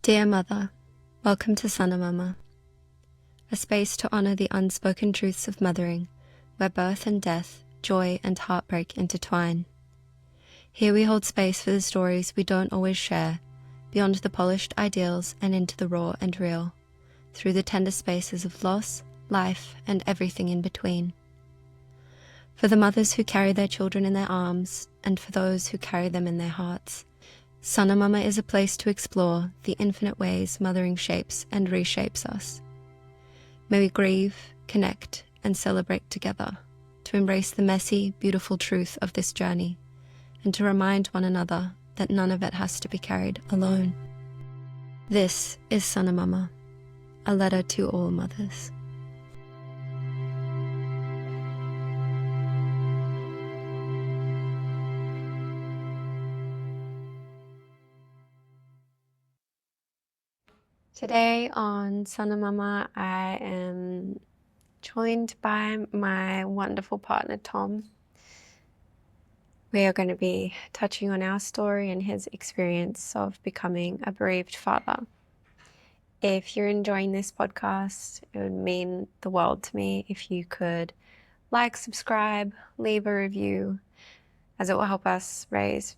Dear Mother, welcome to Sana Mama, a space to honour the unspoken truths of mothering, where birth and death, joy and heartbreak intertwine. Here we hold space for the stories we don't always share, beyond the polished ideals and into the raw and real, through the tender spaces of loss, life, and everything in between. For the mothers who carry their children in their arms, and for those who carry them in their hearts, Sana Mama is a place to explore the infinite ways mothering shapes and reshapes us. May we grieve, connect, and celebrate together, to embrace the messy, beautiful truth of this journey, and to remind one another that none of it has to be carried alone. This is Sana Mama, a letter to all mothers. Today on Sana Mama, I am joined by my wonderful partner, Tom. We are going to be touching on our story and his experience of becoming a bereaved father. If you're enjoying this podcast, it would mean the world to me if you could like, subscribe, leave a review, as it will help us raise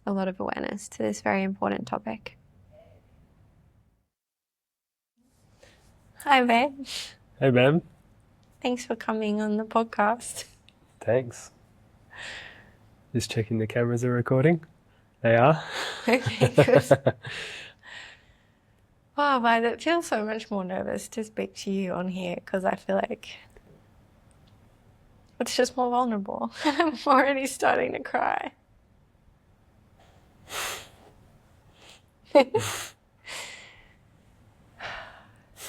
a lot of awareness to this very important topic. Hi, babe. Hey, babe. Thanks for coming on the podcast. Thanks. Just checking the cameras are recording. They are. Okay, good. Wow, but it feels so much more nervous to speak to you on here because I feel like it's just more vulnerable. I'm already starting to cry.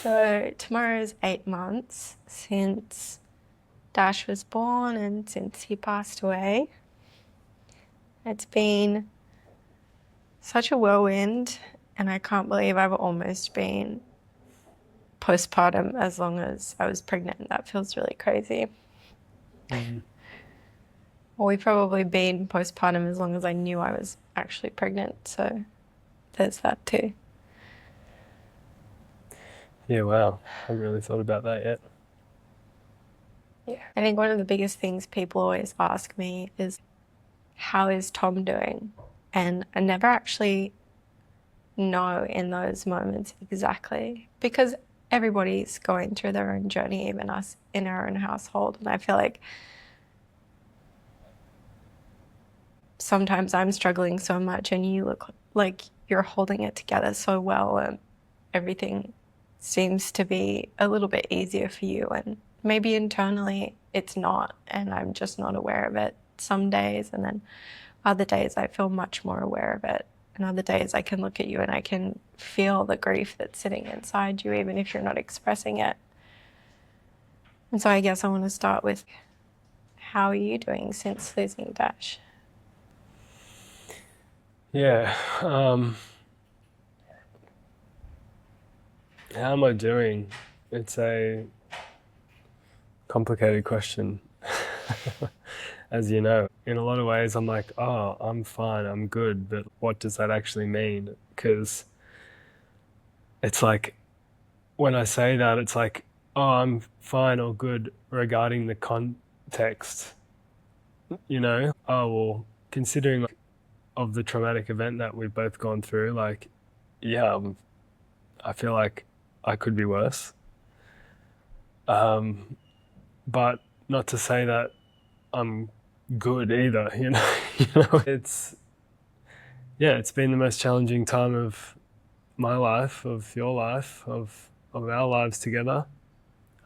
So tomorrow's 8 months since Dash was born and since he passed away. It's been such a whirlwind, and I can't believe I've almost been postpartum as long as I was pregnant. That feels really crazy. Mm-hmm. Well, we've probably been postpartum as long as I knew I was actually pregnant, so there's that too. Yeah, wow. I haven't really thought about that yet. Yeah. I think one of the biggest things people always ask me is, how is Tom doing? And I never actually know in those moments exactly, because everybody's going through their own journey, even us in our own household. And I feel like sometimes I'm struggling so much and you look like you're holding it together so well, and everything seems to be a little bit easier for you, and maybe internally it's not, and I'm just not aware of it some days, and then other days I feel much more aware of it, and other days I can look at you and I can feel the grief that's sitting inside you even if you're not expressing it. And so I guess I want to start with, how are you doing since losing Dash? Yeah. How am I doing? It's a complicated question, as you know. In a lot of ways, I'm like, oh, I'm fine, I'm good, but what does that actually mean? Because it's like, when I say that, it's like, oh, I'm fine or good regarding the context, you know? Oh, well, considering of the traumatic event that we've both gone through, like, yeah, I feel like I could be worse. But not to say that I'm good either, you know. It's been the most challenging time of my life, of your life, of our lives together.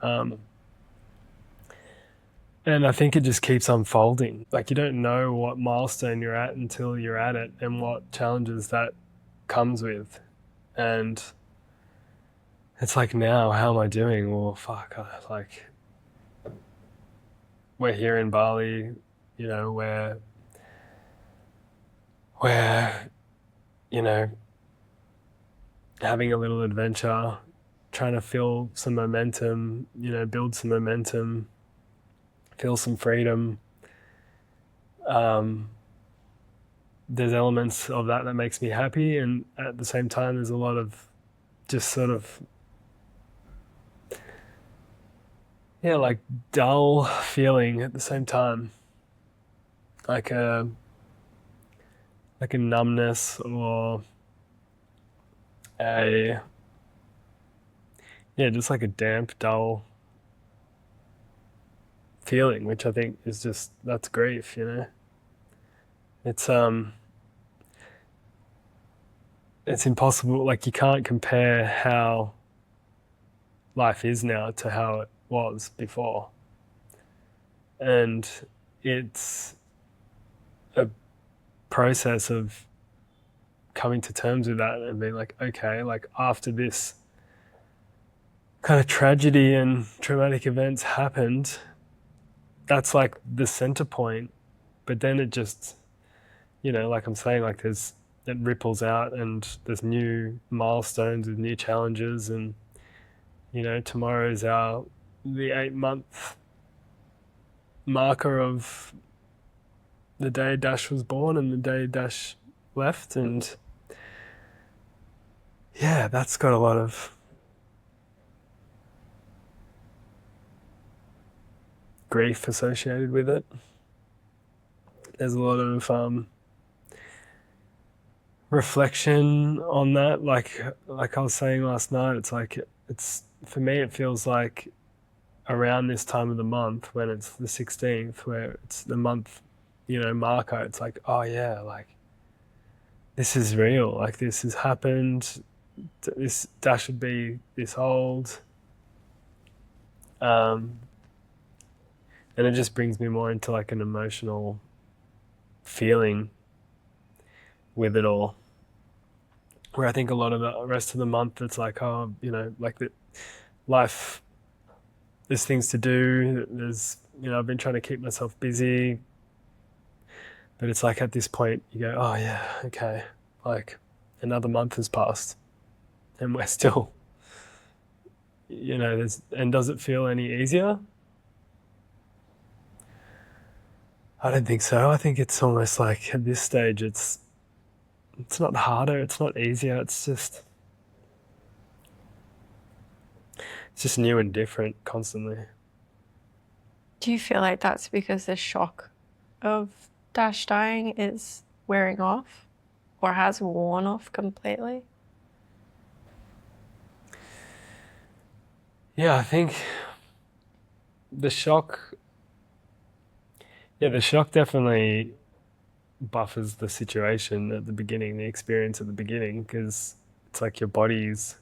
And I think it just keeps unfolding. Like, you don't know what milestone you're at until you're at it, and what challenges that comes with. And it's like, now, how am I doing? Well, fuck, like, we're here in Bali, you know, we're, you know, having a little adventure, trying to feel some momentum, you know, build some momentum, feel some freedom. There's elements of that makes me happy, and at the same time there's a lot of just sort of, yeah, like dull feeling at the same time, like a numbness or a, yeah, just like a damp, dull feeling, which I think is just, that's grief, you know. It's it's impossible, like you can't compare how life is now to how it was before. And it's a process of coming to terms with that and being like, okay, like after this kind of tragedy and traumatic events happened, that's like the center point. But then it just, you know, like I'm saying, like it ripples out and there's new milestones with new challenges. And, you know, tomorrow is the 8-month marker of the day Dash was born and the day Dash left. And yeah, that's got a lot of grief associated with it. There's a lot of reflection on that. Like I was saying last night, it's like it's for me. It feels like around this time of the month when it's the 16th, where it's the month, you know, marker. It's like, oh yeah, like this is real. Like this has happened. This Dash should be this old. And it just brings me more into like an emotional feeling with it all. Where I think a lot of the rest of the month, it's like, oh, you know, like the life, there's things to do. There's, you know, I've been trying to keep myself busy, but it's like at this point you go, oh yeah, okay, like another month has passed and we're still, you know, and does it feel any easier? I don't think so. I think it's almost like at this stage, it's not harder, it's not easier, it's just new and different constantly. Do you feel like that's because the shock of Dash dying is wearing off or has worn off completely? Yeah, I think the shock, yeah, the shock definitely buffers the situation at the beginning, the experience at the beginning, because it's like your body's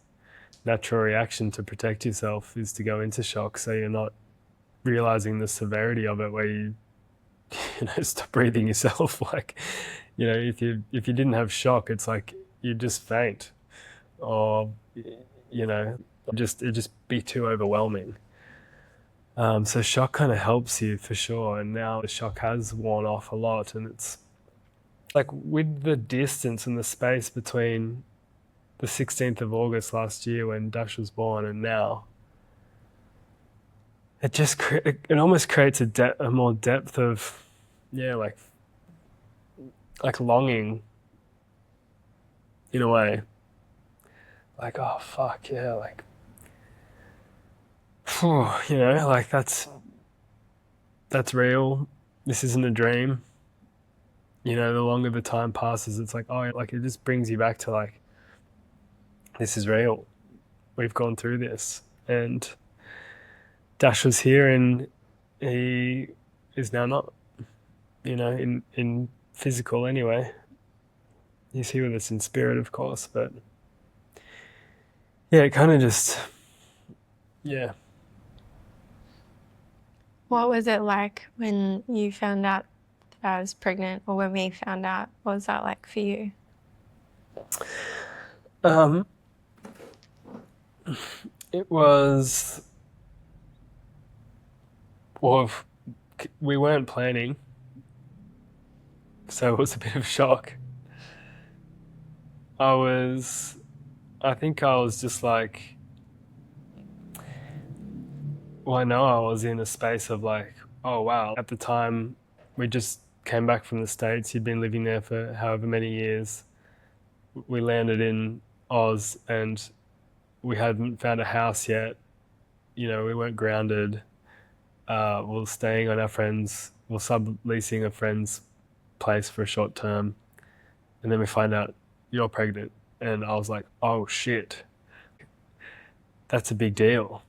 natural reaction to protect yourself is to go into shock, so you're not realizing the severity of it, where you know, stop breathing yourself. Like, you know, if you didn't have shock, it's like you just faint, or you know, it just be too overwhelming. So shock kind of helps you for sure, and now the shock has worn off a lot, and it's like with the distance and the space between the 16th of August last year when Dash was born and now, it just it almost creates a more depth of, yeah, like longing in a way. Like, oh fuck yeah, like, you know, like that's real. This isn't a dream. You know, the longer the time passes, it's like, oh, like it just brings you back to like, this is real. We've gone through this, and Dash was here, and he is now not. You know, in physical anyway. He's here with us in spirit, of course, but yeah, it kind of just, yeah. What was it like when you found out that I was pregnant, or when we found out? What was that like for you? Um, it was, well, we weren't planning, so it was a bit of a shock. I think I was just like, well, I know I was in a space of like, oh wow. At the time, we just came back from the States. You'd been living there for however many years. We landed in Oz, and we hadn't found a house yet. You know, we weren't grounded. We were staying on our friends, we were subleasing a friend's place for a short term. And then we find out you're pregnant. And I was like, oh shit, that's a big deal.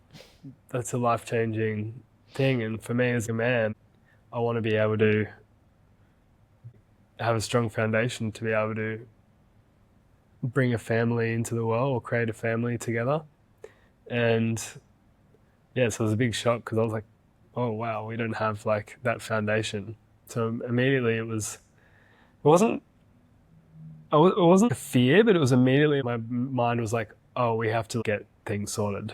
That's a life-changing thing. And for me as a man, I want to be able to have a strong foundation to be able to bring a family into the world or create a family together. And yeah, so it was a big shock because I was like, oh wow, we don't have like that foundation. So immediately it wasn't it wasn't a fear, but it was immediately my mind was like, oh, we have to get things sorted.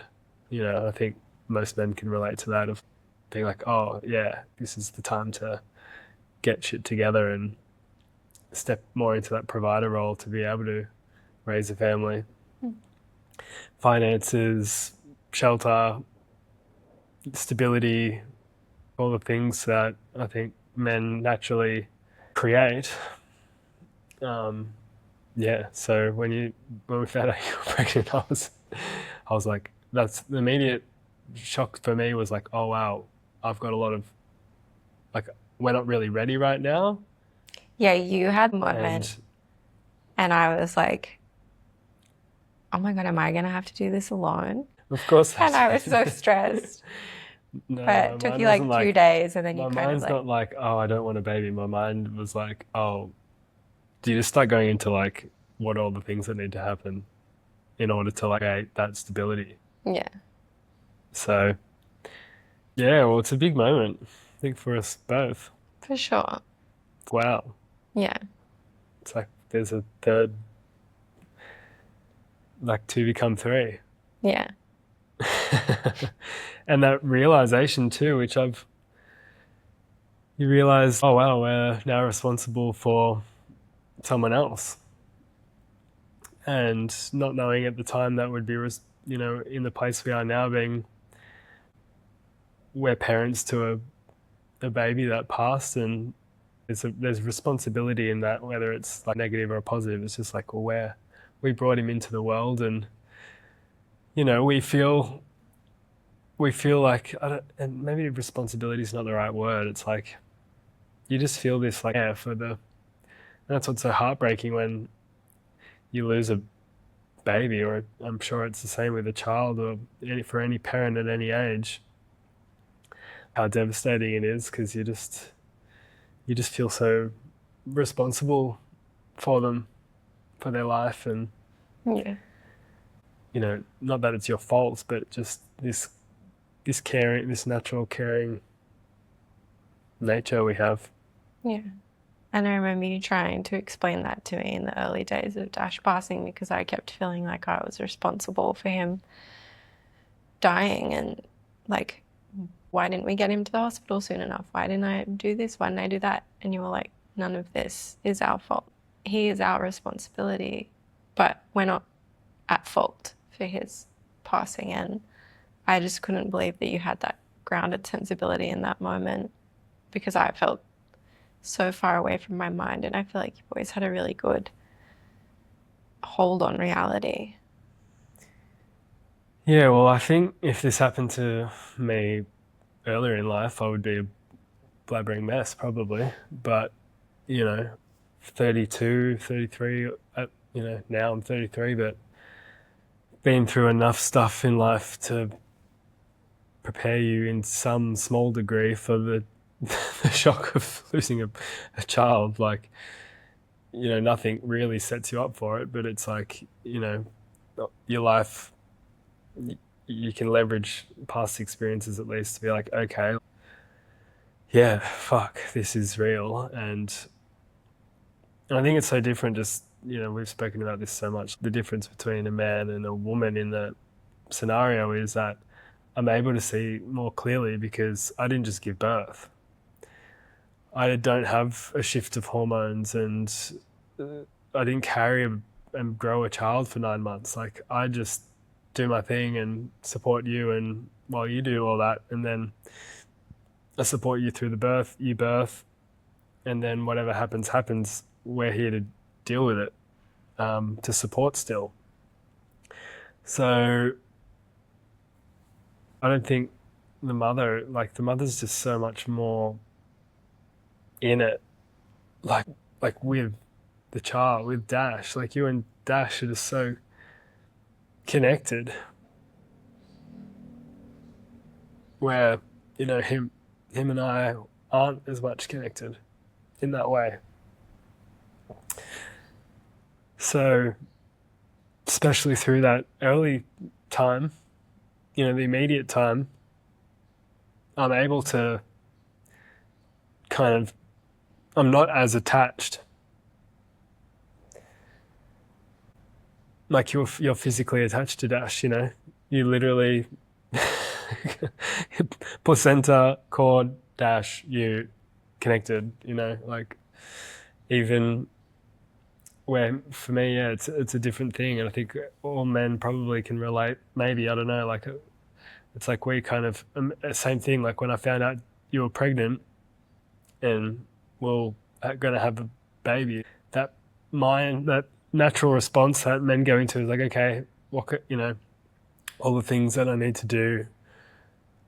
You know, I think most men can relate to that of being like, oh yeah, this is the time to get shit together and step more into that provider role to be able to raise a family. Finances, shelter, stability, all the things that I think men naturally create. Yeah, so when we found out you were pregnant, I was like, that's the immediate shock for me was like, oh wow, I've got a lot of like, we're not really ready right now. Yeah, you had a moment, and I was like, oh my God, am I going to have to do this alone? Of course. And I was so stressed. No, But it took you like 2 days, and then you my kind of mind's like, not like, oh, I don't want a baby. My mind was like, oh, do you just start going into like what are all the things that need to happen in order to like create that stability? yeah, So yeah, well, it's a big moment, I think, for us both. for sure. Wow. Yeah. It's like there's a third, like two become three. Yeah. And that realization too, you realize, oh wow, we're now responsible for someone else. And not knowing at the time that would be, you know, in the place we are now, being we're parents to a baby that passed, and there's responsibility in that, whether it's like negative or positive. It's just like, well, we brought him into the world, and you know, we feel like, and maybe responsibility is not the right word. It's like you just feel this like, yeah, and that's what's so heartbreaking when you lose a baby, or I'm sure it's the same with a child, or for any parent at any age, how devastating it is, because you just feel so responsible for them, for their life. And Yeah. you know, not that it's your fault, but just this caring, this natural caring nature we have. Yeah. And I remember you trying to explain that to me in the early days of Dash passing, because I kept feeling like I was responsible for him dying, and like, why didn't we get him to the hospital soon enough? Why didn't I do this? Why didn't I do that? And you were like, none of this is our fault. He is our responsibility, but we're not at fault for his passing. And I just couldn't believe that you had that grounded sensibility in that moment, because I felt so far away from my mind, and I feel like you've always had a really good hold on reality. Yeah, well, I think if this happened to me earlier in life, I would be a blabbering mess probably. But you know, 32, 33, you know, now I'm 33, but been through enough stuff in life to prepare you in some small degree for the shock of losing a child. Like, you know, nothing really sets you up for it, but it's like, you know, your life, you can leverage past experiences at least to be like, okay, yeah, fuck, this is real. And I think it's so different, just, you know, we've spoken about this so much. The difference between a man and a woman in that scenario is that I'm able to see more clearly because I didn't just give birth. I don't have a shift of hormones, and I didn't carry and grow a child for 9 months. Like, I just do my thing and support you, and while you do all that, and then I support you through you birth, and then whatever happens, we're here to deal with it, to support still. So I don't think the mother's just so much more in it, like with the child, with Dash. Like you and Dash are just so connected, where him and I aren't as much connected in that way. So especially through that early time, the immediate time, I'm able to I'm not as attached. Like you're physically attached to Dash, you literally placenta, cord, Dash, you connected, like even where for me, yeah, it's a different thing. And I think all men probably can relate. Maybe, I don't know, like it's like we kind of, same thing, like when I found out you were pregnant and we're going to have a baby, that natural response that men go into is like, okay, what all the things that I need to do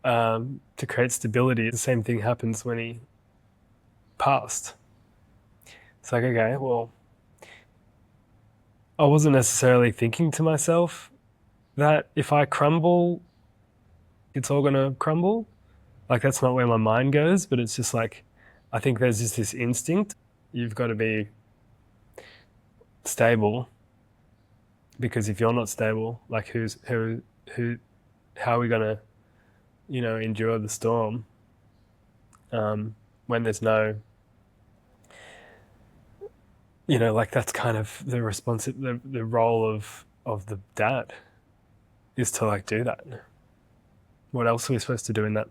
to create stability. The same thing happens when he passed. It's like, okay, well, I wasn't necessarily thinking to myself that if I crumble, it's all gonna crumble. Like that's not where my mind goes, but it's just like, I think there's just this instinct. You've got to be stable, because if you're not stable, like how are we gonna, endure the storm when there's no, like that's kind of the the role of the dad is to like do that. What else are we supposed to do in that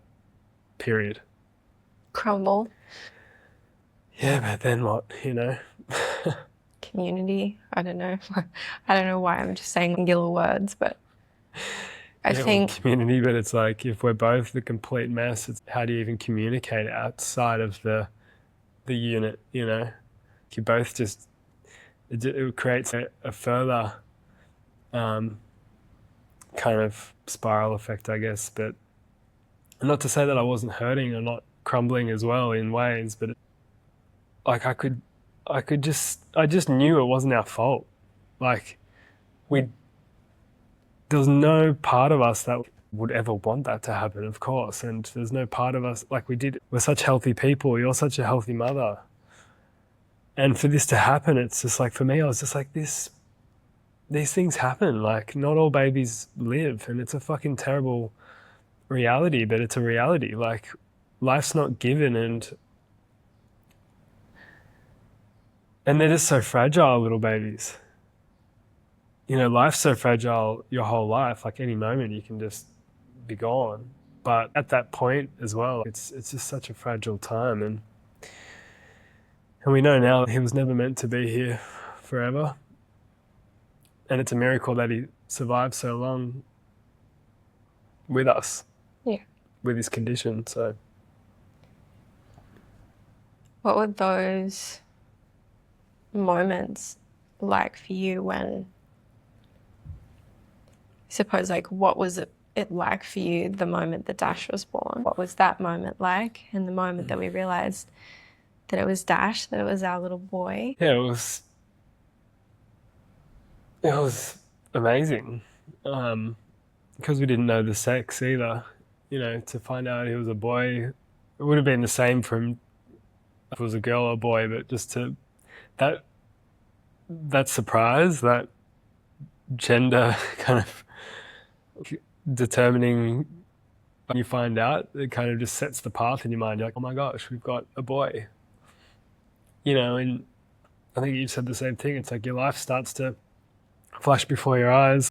period? Crumble. Yeah, but then what, Community. I don't know. I don't know why I'm just saying singular words, but I think community, but it's like if we're both the complete mess, it's how do you even communicate outside of the unit, You both just, it creates a further kind of spiral effect, I guess. But not to say that I wasn't hurting or not crumbling as well in ways, but like I just knew it wasn't our fault. Like there was no part of us that would ever want that to happen, of course. And there's no part of us, like we're such healthy people. You're such a healthy mother. And for this to happen, it's just like, for me, I was just like, these things happen. Like not all babies live, and it's a fucking terrible reality, but it's a reality. Like life's not given, and they're just so fragile, little babies. Life's so fragile your whole life, like any moment you can just be gone. But at that point as well, it's just such a fragile time. And we know now he was never meant to be here forever. And it's a miracle that he survived so long with us. Yeah. With his condition, so. What were those moments like for you when, I suppose, like what was it like for you the moment that Dash was born? What was that moment like, and the moment that we realized that it was Dash, that it was our little boy? Yeah, it was amazing, because we didn't know the sex either. To find out he was a boy, it would have been the same for him if it was a girl or a boy, but just to that surprise, that gender kind of determining when you find out, it kind of just sets the path in your mind. You're like, oh my gosh, we've got a boy. And I think you said the same thing. It's like your life starts to flash before your eyes.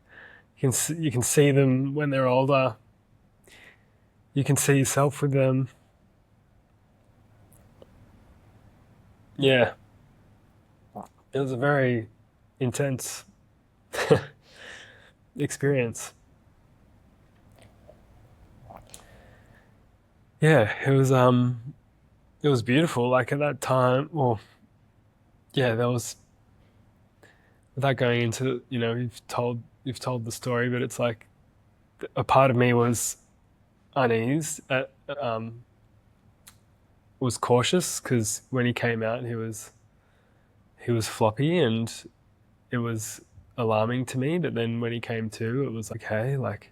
You can see them when they're older. You can see yourself with them. Yeah. It was a very intense experience. Yeah, it was beautiful. Like at that time, well, yeah, there was, without going into, you've told you've told the story, but it's like a part of me was uneased, was cautious, because when he came out, he was floppy, and it was alarming to me. But then when he came to, it was like, hey, like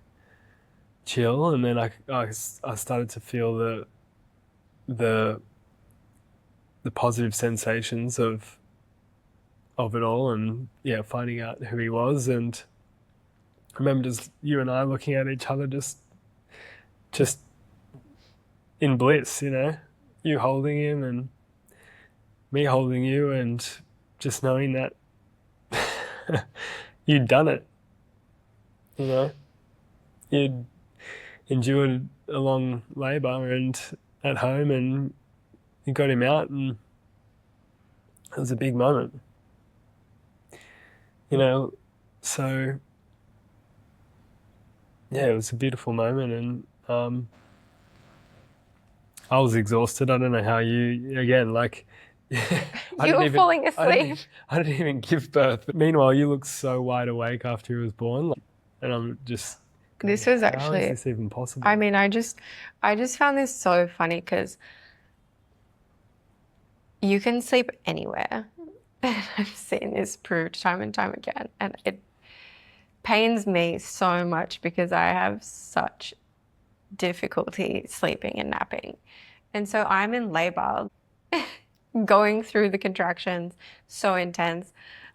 chill. And then I started to feel the positive sensations of it all, and yeah, finding out who he was. And I remember just you and I looking at each other, just in bliss, you holding him and me holding you, and just knowing that you'd done it, you know, you'd endured a long labour and at home, and you got him out, and it was a big moment, so yeah, it was a beautiful moment. And I was exhausted. I don't know how you, again, like, You were falling asleep. I didn't even give birth. But meanwhile, you looked so wide awake after he was born. And I'm just going, This was how actually, is this even possible? I mean, I just found this so funny because you can sleep anywhere. I've seen this proved time and time again. And it pains me so much because I have such difficulty sleeping and napping. And so I'm in labor, going through the contractions, so intense,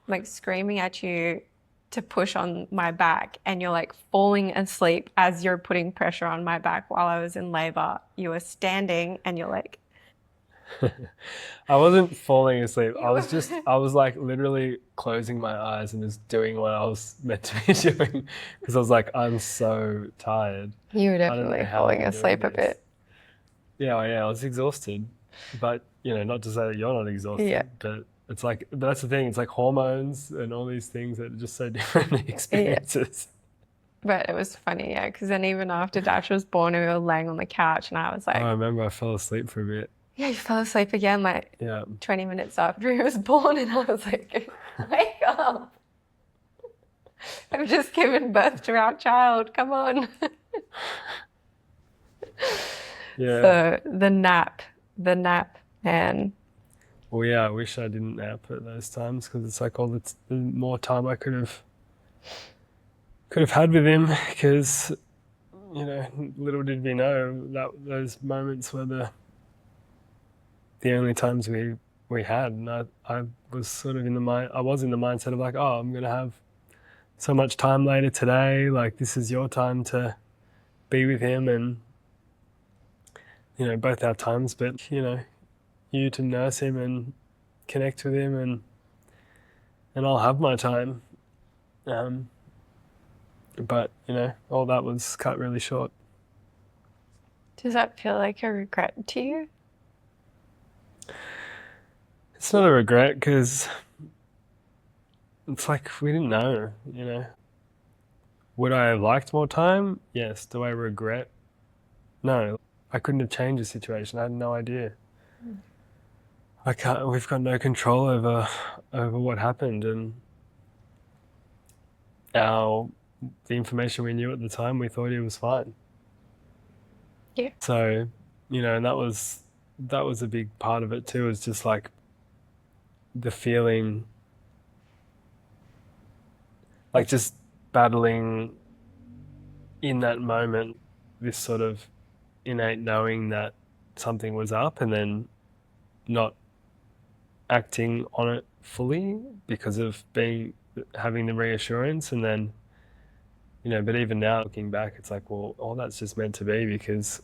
like screaming at you to push on my back, and you're like falling asleep as you're putting pressure on my back while I was in labor. You were standing and you're like, I wasn't falling asleep. I was like literally closing my eyes and just doing what I was meant to be doing, because I was like, I'm so tired. you were I don't know definitely how falling I'm asleep doing a this. bit. Yeah, I was exhausted, but not to say that you're not exhausted, Yeah. but it's like, but that's the thing. It's like hormones and all these things that are just so different experiences. But it was funny, yeah, because then even after Dash was born, we were laying on the couch and I was like, I remember I fell asleep for a bit. yeah, you fell asleep again like Yeah. 20 minutes after he was born, and I was like, wake up. I've just given birth to our child. Come on. Yeah. So the nap, man. Well, yeah, I wish I didn't nap at those times, because it's like all the more time I could have had with him, because little did we know that those moments were the only times we had. And I was sort of in the mindset of like, oh, I'm gonna have so much time later today, like this is your time to be with him, and both our times, but you to nurse him and connect with him, and I'll have my time. But all that was cut really short. Does that feel like a regret to you? It's not a regret, because it's like we didn't know, Would I have liked more time? Yes. Do I regret? No. I couldn't have changed the situation. I had no idea. We've got no control over what happened, and the information we knew at the time, we thought he was fine. Yeah. So, and that was a big part of it too, is just like the feeling, like just battling in that moment, this sort of innate knowing that something was up, and then not acting on it fully because of having the reassurance. And then but even now looking back, it's like, well, all that's just meant to be, because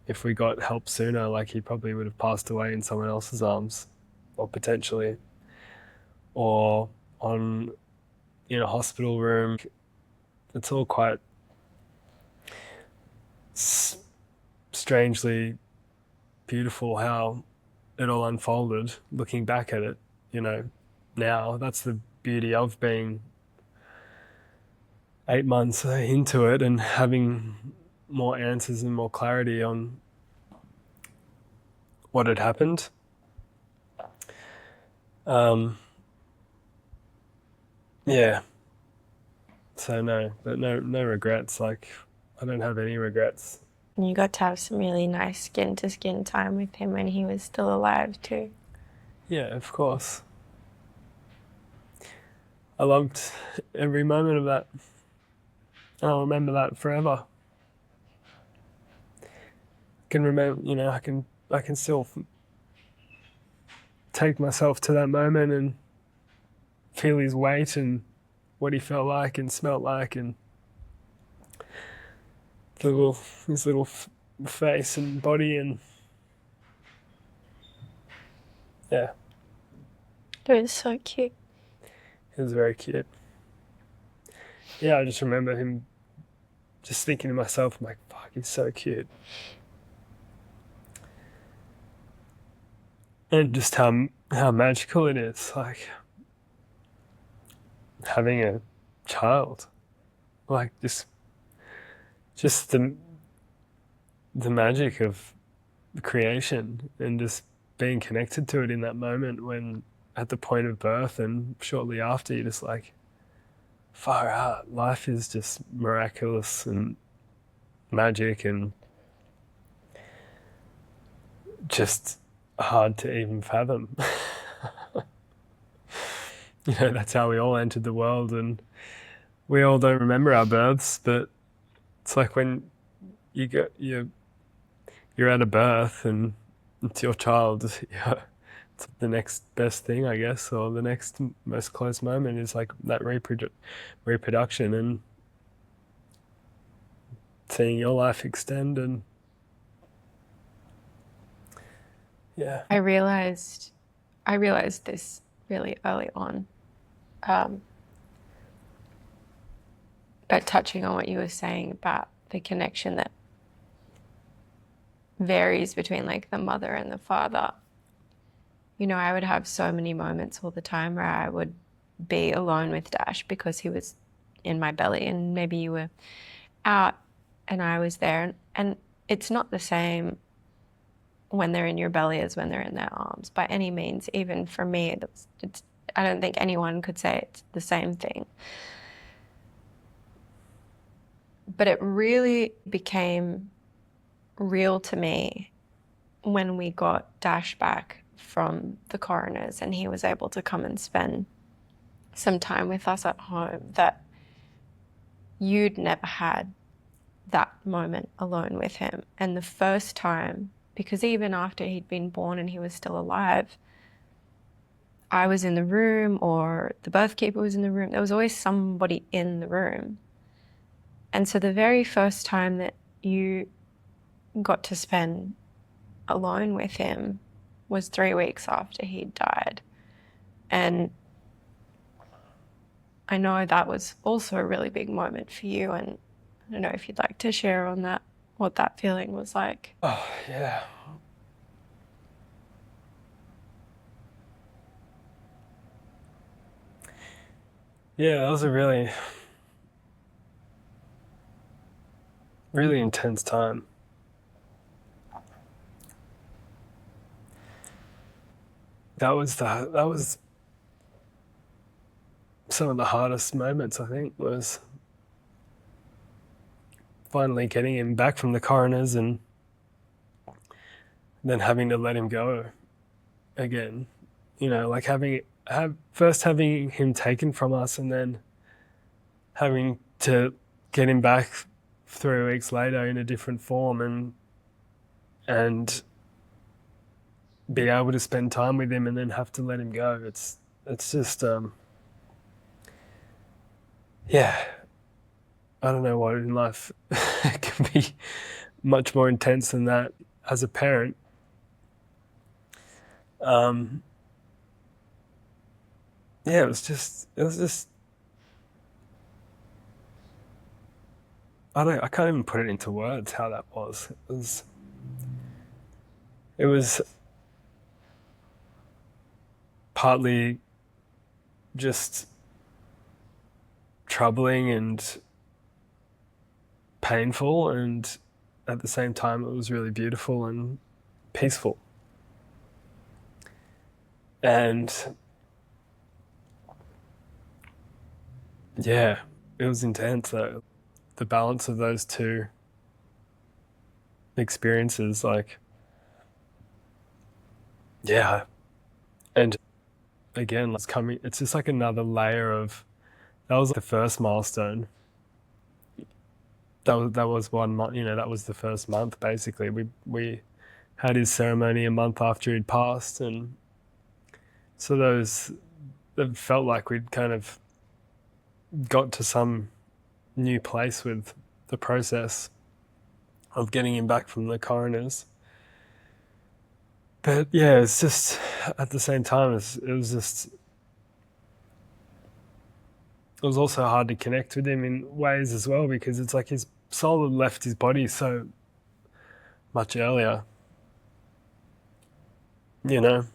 if we got help sooner, like he probably would have passed away in someone else's arms, or potentially, or in a hospital room. It's all quite strangely beautiful how it all unfolded, looking back at it, now. That's the beauty of being 8 months into it and having more answers and more clarity on what had happened. Yeah. So no, but no regrets. Like, I don't have any regrets. And you got to have some really nice skin to skin time with him when he was still alive too. Yeah, of course. I loved every moment of that. I'll remember that forever. Can remember, I can still take myself to that moment and feel his weight and what he felt like and smelt like, and his little face and body, and yeah, It was so cute. he was very cute. Yeah, I just remember him, just thinking to myself, I'm like, fuck, he's so cute. And just how magical it is, like having a child, like just the magic of creation, and just being connected to it in that moment, when at the point of birth and shortly after, you're just like, far out, life is just miraculous and magic and just hard to even fathom. That's how we all entered the world, and we all don't remember our births, but it's like when you're at a birth and it's your child, it's the next best thing, I guess, or the next most close moment is like that reproduction and seeing your life extend. And yeah, I realized this really early on. But touching on what you were saying about the connection that varies between like the mother and the father. I would have so many moments all the time where I would be alone with Dash because he was in my belly, and maybe you were out and I was there. And it's not the same when they're in your belly as when they're in their arms by any means. Even for me, I don't think anyone could say it's the same thing. But it really became real to me when we got Dash back from the coroners and he was able to come and spend some time with us at home, that you'd never had that moment alone with him. And the first time, because even after he'd been born and he was still alive, I was in the room or the birth keeper was in the room. There was always somebody in the room. And so the very first time that you got to spend alone with him was 3 weeks after he'd died. And I know that was also a really big moment for you, and I don't know if you'd like to share on that, what that feeling was like. oh yeah. Yeah, that was a really, really intense time. That was some of the hardest moments, I think, was finally getting him back from the coroners and then having to let him go again. Like first having him taken from us and then having to get him back 3 weeks later in a different form and be able to spend time with him and then have to let him go. It's just yeah, I don't know what in life can be much more intense than that as a parent. Yeah, it was just I can't even put it into words how that was. It was partly just troubling and painful, and at the same time it was really beautiful and peaceful. And yeah, it was intense though. The balance of those two experiences, like, yeah. And again, it's just like another layer of, that was the first milestone. That was 1 month, that was the first month basically. We had his ceremony a month after he'd passed, and so it felt like we'd kind of got to some new place with the process of getting him back from the coroners. But yeah, it's just, at the same time, it was also hard to connect with him in ways as well, because it's like his soul had left his body so much earlier, and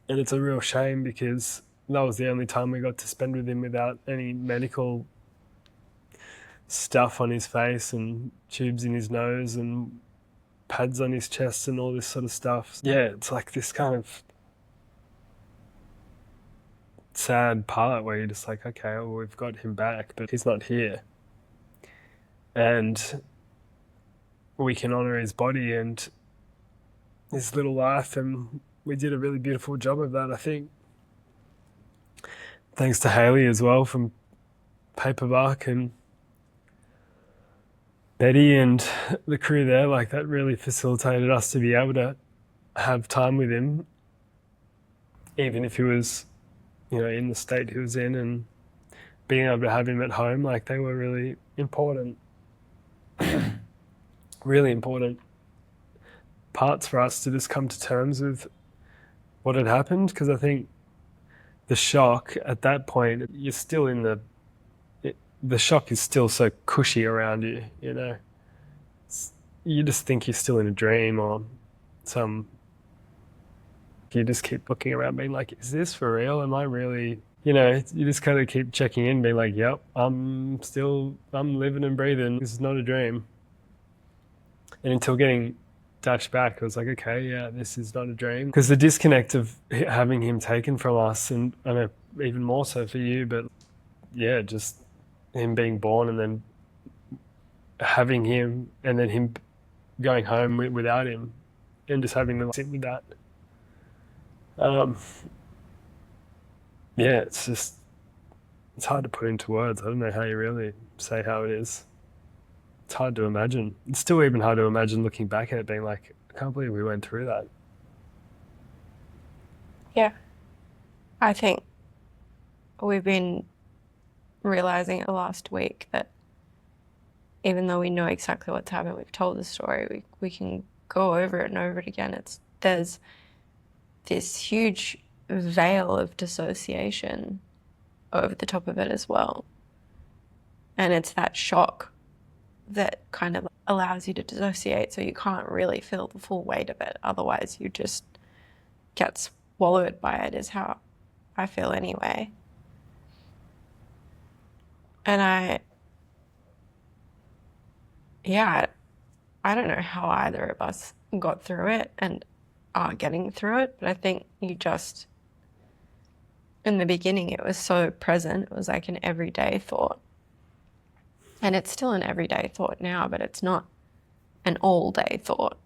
it's a real shame, because that was the only time we got to spend with him without any medical stuff on his face and tubes in his nose and pads on his chest and all this sort of stuff. Yeah, it's like this kind of sad part where you're just like, okay, well, we've got him back, but he's not here. And we can honor his body and his little life, and we did a really beautiful job of that, I think. Thanks to Haley as well from Paperbark and Betty and the crew there, like, that really facilitated us to be able to have time with him, even if he was, in the state he was in, and being able to have him at home, like, they were really important. Really important parts for us to just come to terms with what had happened, because I think the shock at that point, you're still in the shock is still so cushy around you, you just think you're still in a dream or you just keep looking around being like, is this for real? Am I really, you just kind of keep checking in, being like, yep, I'm living and breathing. This is not a dream. And until getting dashed back, I was like, okay, yeah, this is not a dream. Because the disconnect of having him taken from us, and I know even more so for you, but yeah, just him being born and then having him, and then him going home without him, and just having to sit with that. Yeah, it's hard to put into words. I don't know how you really say how it is. It's hard to imagine. It's still even hard to imagine looking back at it, being like, I can't believe we went through that. Yeah. I think we've been realizing the last week that even though we know exactly what's happened, we've told the story, we can go over it and over it again. There's this huge veil of dissociation over the top of it as well. And it's that shock that kind of allows you to dissociate, so you can't really feel the full weight of it. Otherwise, you just get swallowed by it, is how I feel anyway. And I don't know how either of us got through it and are getting through it, but I think in the beginning, it was so present. It was like an everyday thought. And it's still an everyday thought now, but it's not an all-day thought.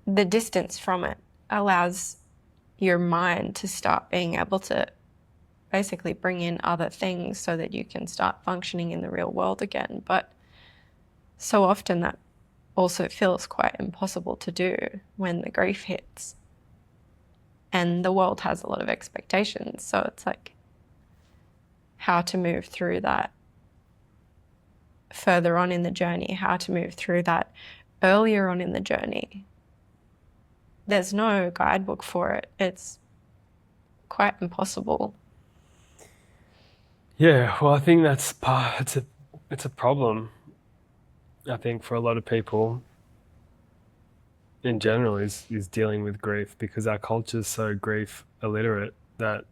The distance from it allows your mind to start being able to basically bring in other things so that you can start functioning in the real world again. But so often that also feels quite impossible to do when the grief hits. And the world has a lot of expectations. So it's like how to move through that further on in the journey, how to move through that earlier on in the journey. There's no guidebook for it. It's quite impossible. Yeah, well, I think it's a problem. I think for a lot of people in general is dealing with grief, because our culture is so grief illiterate that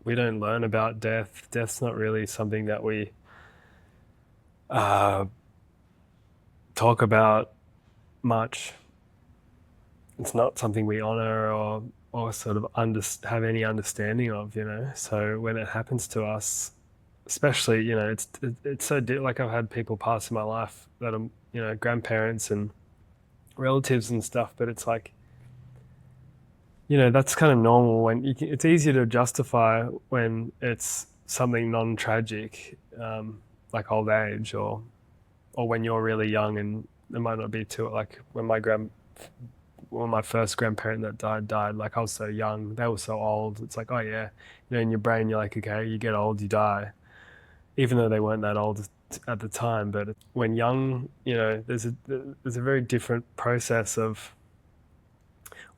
we don't learn about death. Death's not really something that we talk about much. It's not something we honor or sort of have any understanding of, So when it happens to us, especially, it's so like I've had people pass in my life that are, grandparents and relatives and stuff, but it's like, that's kind of normal when it's easier to justify when it's something non-tragic, like old age or when you're really young, and it might not be too, like when my first grandparent that died, like I was so young, they were so old. It's like, oh yeah, in your brain you're like, okay, you get old, you die, even though they weren't that old at the time. But when young, there's a very different process of,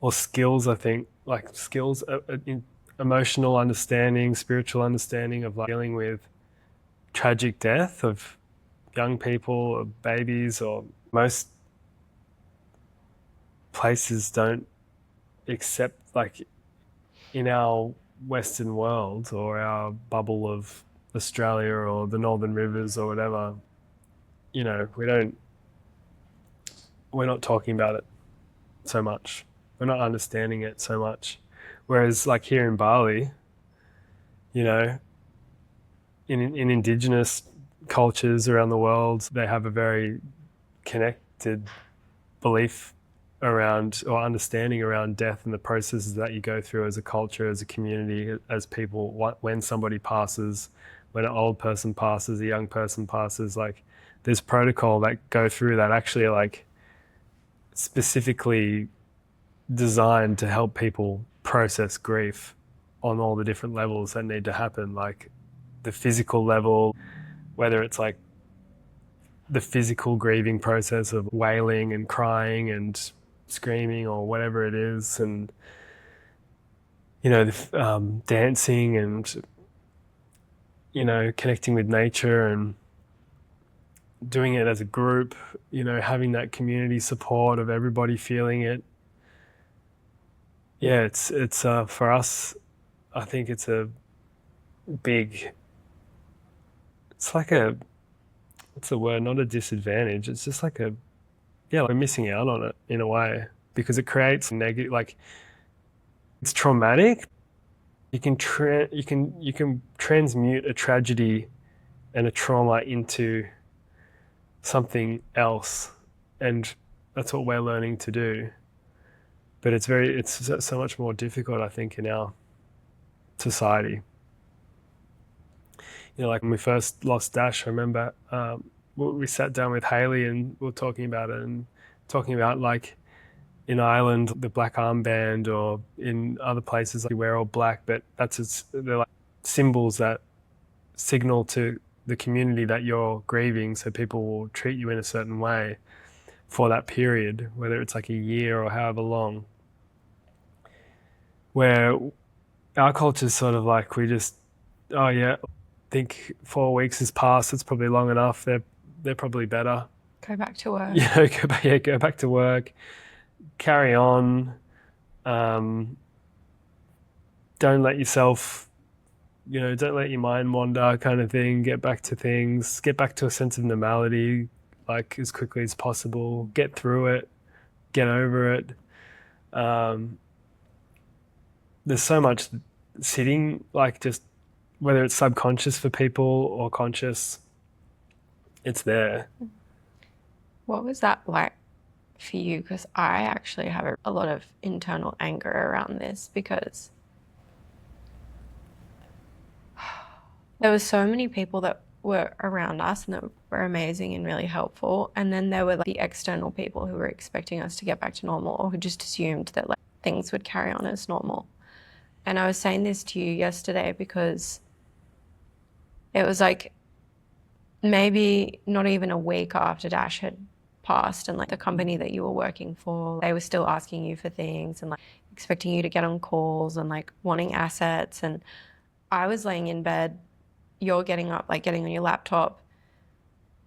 or skills, I think, like skills, in emotional understanding, spiritual understanding of like dealing with tragic death of young people or babies, or most places don't accept, like in our Western world or our bubble of Australia or the Northern Rivers or whatever, we're not talking about it so much. We're not understanding it so much. Whereas like here in Bali, in indigenous cultures around the world, they have a very connected belief around, or understanding around, death and the processes that you go through as a culture, as a community, as people. When somebody passes, when an old person passes, a young person passes, like there's protocol that go through that actually are like specifically designed to help people process grief on all the different levels that need to happen, like the physical level, whether it's like the physical grieving process of wailing and crying and screaming or whatever it is, and dancing and connecting with nature and doing it as a group, having that community support of everybody feeling it. Yeah, it's for us, I think it's a big, it's like what's the word, not a disadvantage, it's just like we're missing out on it in a way, because it creates negative, like it's traumatic. You can transmute a tragedy and a trauma into something else, and that's what we're learning to do. But it's so much more difficult, I think, in our society. Like when we first lost Dash, I remember we sat down with Haley and we were talking about it, and talking about like in Ireland, the black armband, or in other places like you wear all black, but they're like symbols that signal to the community that you're grieving, so people will treat you in a certain way for that period, whether it's like a year or however long. Where our culture is sort of like, we just, oh yeah, I think 4 weeks has passed, it's probably long enough, they're probably better. Go back to work. Go back to work, carry on. Don't let yourself, don't let your mind wander, kind of thing. Get back to things, get back to a sense of normality, like as quickly as possible. Get through it, get over it. There's so much sitting, like just whether it's subconscious for people or conscious, it's there. What was that like for you? Because I actually have a lot of internal anger around this, because there were so many people that were around us and that were amazing and really helpful. And then there were like the external people who were expecting us to get back to normal, or who just assumed that like things would carry on as normal. And I was saying this to you yesterday because it was like maybe not even a week after Dash had passed, and like the company that you were working for, they were still asking you for things and like expecting you to get on calls and like wanting assets. And I was laying in bed, you're getting up, like getting on your laptop.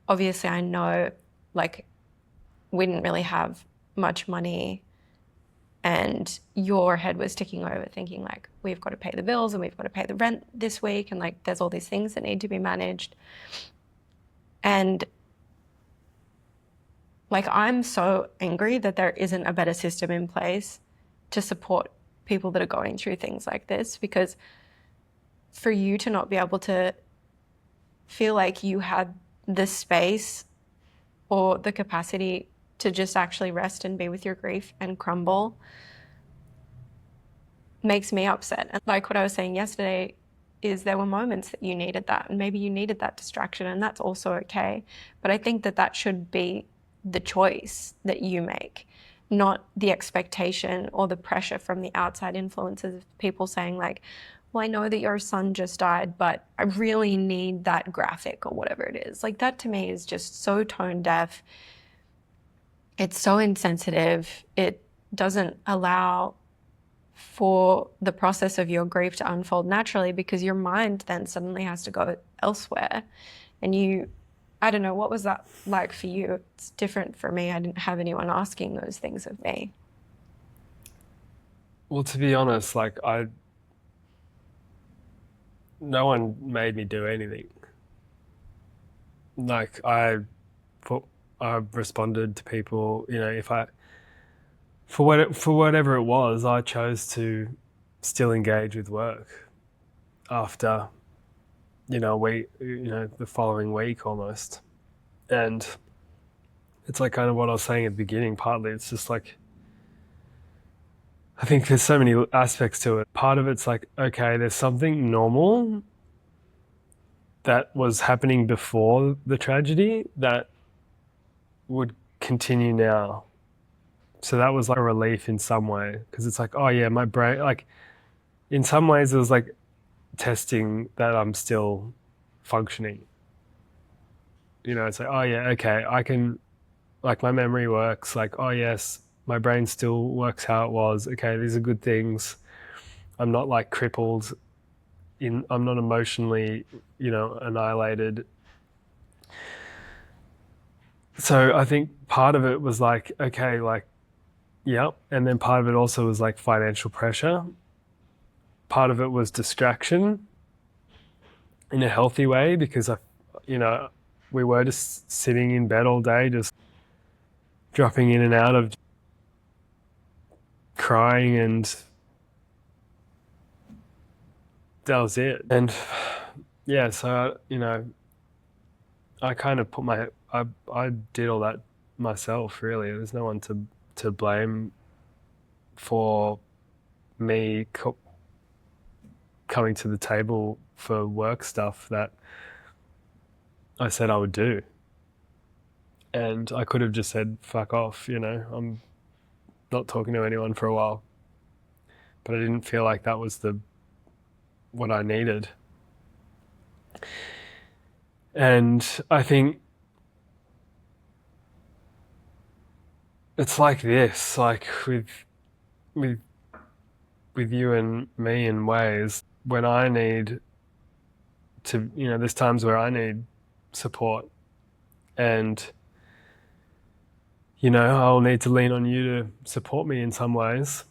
Obviously, I know like we didn't really have much money, and your head was ticking over thinking like, we've got to pay the bills and we've got to pay the rent this week, and like there's all these things that need to be managed. And like I'm so angry that there isn't a better system in place to support people that are going through things like this, because for you to not be able to feel like you had the space or the capacity to just actually rest and be with your grief and crumble makes me upset. And like what I was saying yesterday is there were moments that you needed that, and maybe you needed that distraction, and that's also okay. But I think that that should be the choice that you make, not the expectation or the pressure from the outside influences of people saying like, well, I know that your son just died, but I really need that graphic or whatever it is. Like, that to me is just so tone deaf. It's so insensitive. It doesn't allow for the process of your grief to unfold naturally, because your mind then suddenly has to go elsewhere. And you, I don't know, what was that like for you? It's different for me. I didn't have anyone asking those things of me. Well, to be honest, like no one made me do anything. Like I responded to people, you know, if I, for whatever it was, I chose to still engage with work after, the following week almost. And it's like kind of what I was saying at the beginning, partly it's just like, I think there's so many aspects to it. Part of it's like, okay, there's something normal that was happening before the tragedy that would continue now. So that was like a relief in some way, because it's like, oh yeah, my brain, like in some ways it was like testing that I'm still functioning. You know, it's like, oh yeah, okay, I can, like my memory works, like, oh yes, my brain still works how it was. Okay, these are good things. I'm not like crippled I'm not emotionally, annihilated. So I think part of it was like, okay, like, yep. And then part of it also was like financial pressure. Part of it was distraction in a healthy way, because we were just sitting in bed all day, just dropping in and out of crying, and that was it. And yeah, so, I kind of I did all that myself, really. There's no one to blame for me coming to the table for work stuff that I said I would do. And I could have just said, fuck off, I'm not talking to anyone for a while. But I didn't feel like that was what I needed. And I think it's like this, like with you and me in ways, when I need to, there's times where I need support, and I'll need to lean on you to support me in some ways.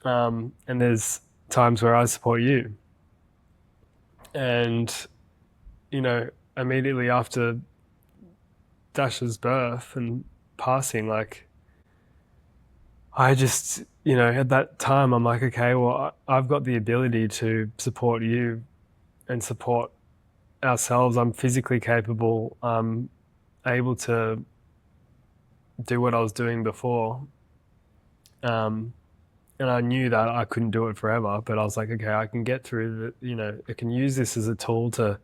And there's times where I support you. And, immediately after Dash's birth and passing, like, I just, at that time, I'm like, okay, well, I've got the ability to support you and support ourselves. I'm physically capable. I'm able to do what I was doing before. And I knew that I couldn't do it forever, but I was like, okay, I can get through I can use this as a tool to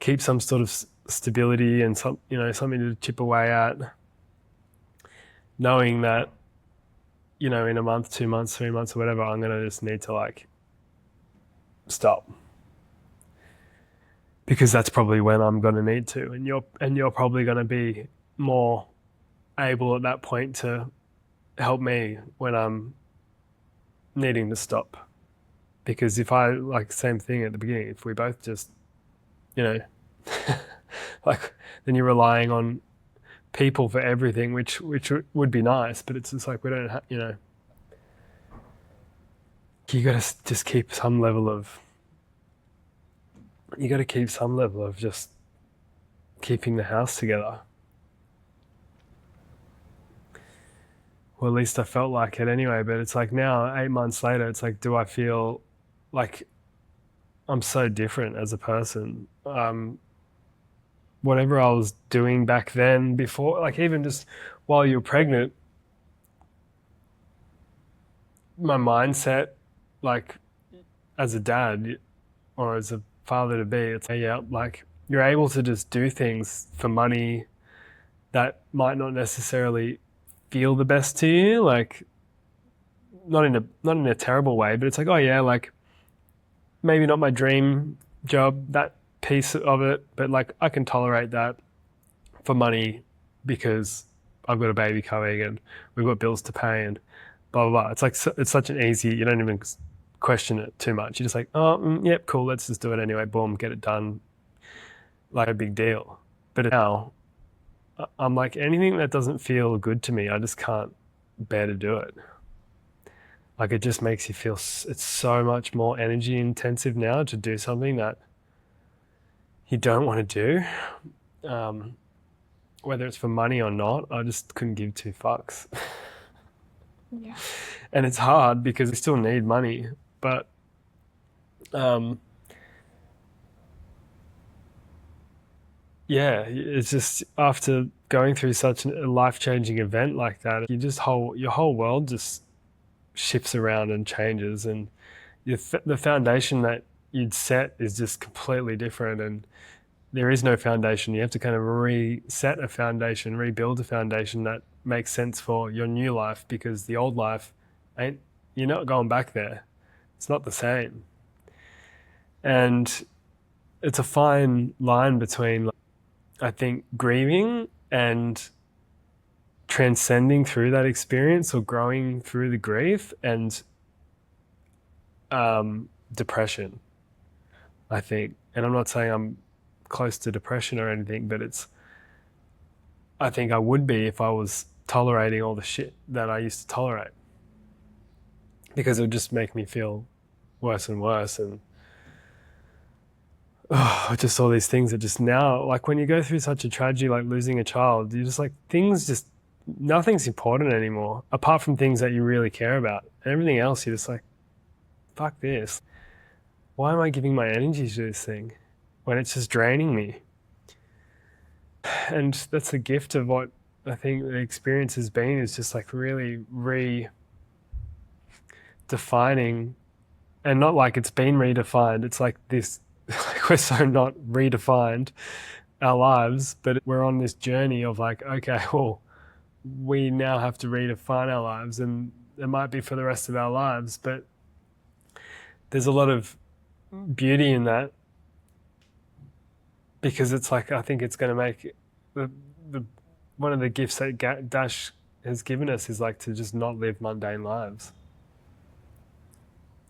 keep some sort of stability and something to chip away at, knowing that, in a month, 2 months, 3 months or whatever, I'm going to just need to like stop, because that's probably when I'm going to need to. And you're probably going to be more able at that point to help me when I'm needing to stop. Because if I, like, same thing at the beginning, if we both just, like, then you're relying on people for everything, which would be nice, but it's just like we don't have, you got to just keep some level of just keeping the house together. Well, at least I felt like it anyway. But it's like now, 8 months later, it's like, do I feel like I'm so different as a person? Whatever I was doing back then, before, like even just while you're pregnant, my mindset, like as a dad or as a father to be, it's like, yeah, like you're able to just do things for money that might not necessarily feel the best to you, like not in a terrible way, but it's like, oh yeah, like maybe not my dream job, that piece of it, but like I can tolerate that for money because I've got a baby coming and we've got bills to pay and blah blah blah. It's like it's such an easy, you don't even question it too much. You're just like, oh, yep, cool, let's just do it anyway. Boom, get it done. Like a big deal. But now I'm like, anything that doesn't feel good to me, I just can't bear to do it. Like it just makes you feel, it's so much more energy intensive now to do something that you don't want to do. Whether it's for money or not, I just couldn't give two fucks. Yeah. And it's hard because we still need money, but yeah, it's just after going through such a life-changing event like that, your whole world just shifts around and changes, and the foundation that you'd set is just completely different, and there is no foundation. You have to kind of reset a foundation, rebuild a foundation that makes sense for your new life, because the old life ain't, you're not going back there. It's not the same. And it's a fine line between, I think, grieving and transcending through that experience or growing through the grief, and depression, I think. And I'm not saying I'm close to depression or anything, but I think I would be if I was tolerating all the shit that I used to tolerate, because it would just make me feel worse and worse. And just all these things that just now, like when you go through such a tragedy like losing a child, you're just like, nothing's important anymore apart from things that you really care about. And everything else, you're just like, fuck this. Why am I giving my energy to this thing when it's just draining me? And that's the gift of what I think the experience has been, is just like really redefining, and not like it's been redefined. It's like this, like we're so not redefined our lives, but we're on this journey of like, okay, well, we now have to redefine our lives, and it might be for the rest of our lives, but there's a lot of beauty in that, because it's like, I think it's going to make the one of the gifts that Dash has given us is like to just not live mundane lives.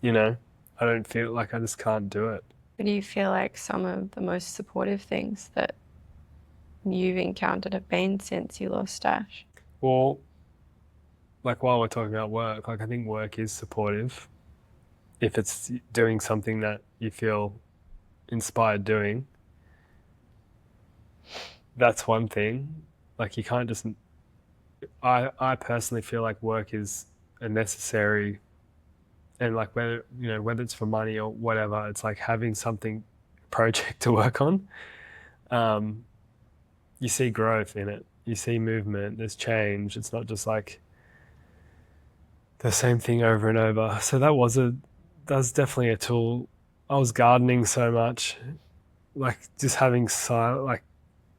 You know, I don't feel like, I just can't do it. What do you feel like some of the most supportive things that you've encountered have been since you lost Dash? Well, like while we're talking about work, like I think work is supportive if it's doing something that you feel inspired doing. That's one thing. Like you can't just, I personally feel like work is a necessary, and like whether it's for money or whatever, it's like having something, project to work on. You see growth in it. You see movement. There's change. It's not just like the same thing over and over. So that's definitely a tool. I was gardening so much, like just having silence, like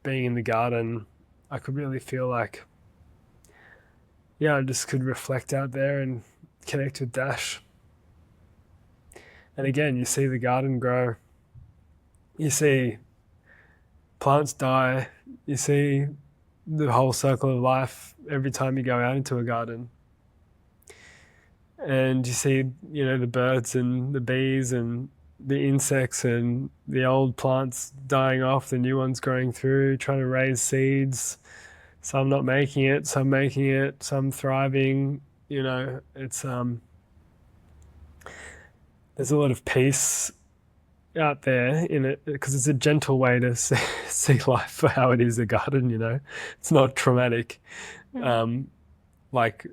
being in the garden, I could really feel like, yeah, I just could reflect out there and connect with Dash. And again, you see the garden grow. You see plants die. You see the whole circle of life every time you go out into a garden. And you see, the birds and the bees and the insects and the old plants dying off, the new ones growing through, trying to raise seeds. Some not making it, some making it, some thriving. It's there's a lot of peace out there in it, because it's a gentle way to see life for how it is, a garden. It's not traumatic. Like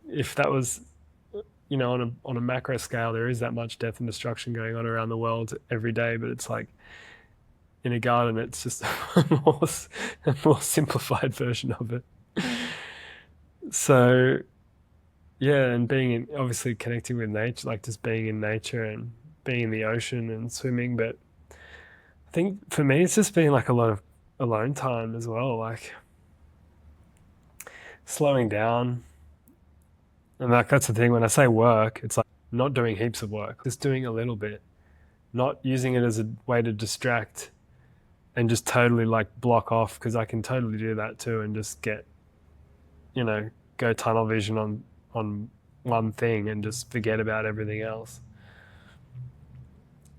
if that was, on a macro scale, there is that much death and destruction going on around the world every day, but it's like in a garden, it's just a more simplified version of it. So yeah, and obviously connecting with nature, like just being in nature and being in the ocean and swimming. But I think for me, it's just been like a lot of alone time as well, like slowing down. And like that's the thing, when I say work, it's like not doing heaps of work, just doing a little bit, not using it as a way to distract and just totally like block off, because I can totally do that too and just get, go tunnel vision on one thing and just forget about everything else.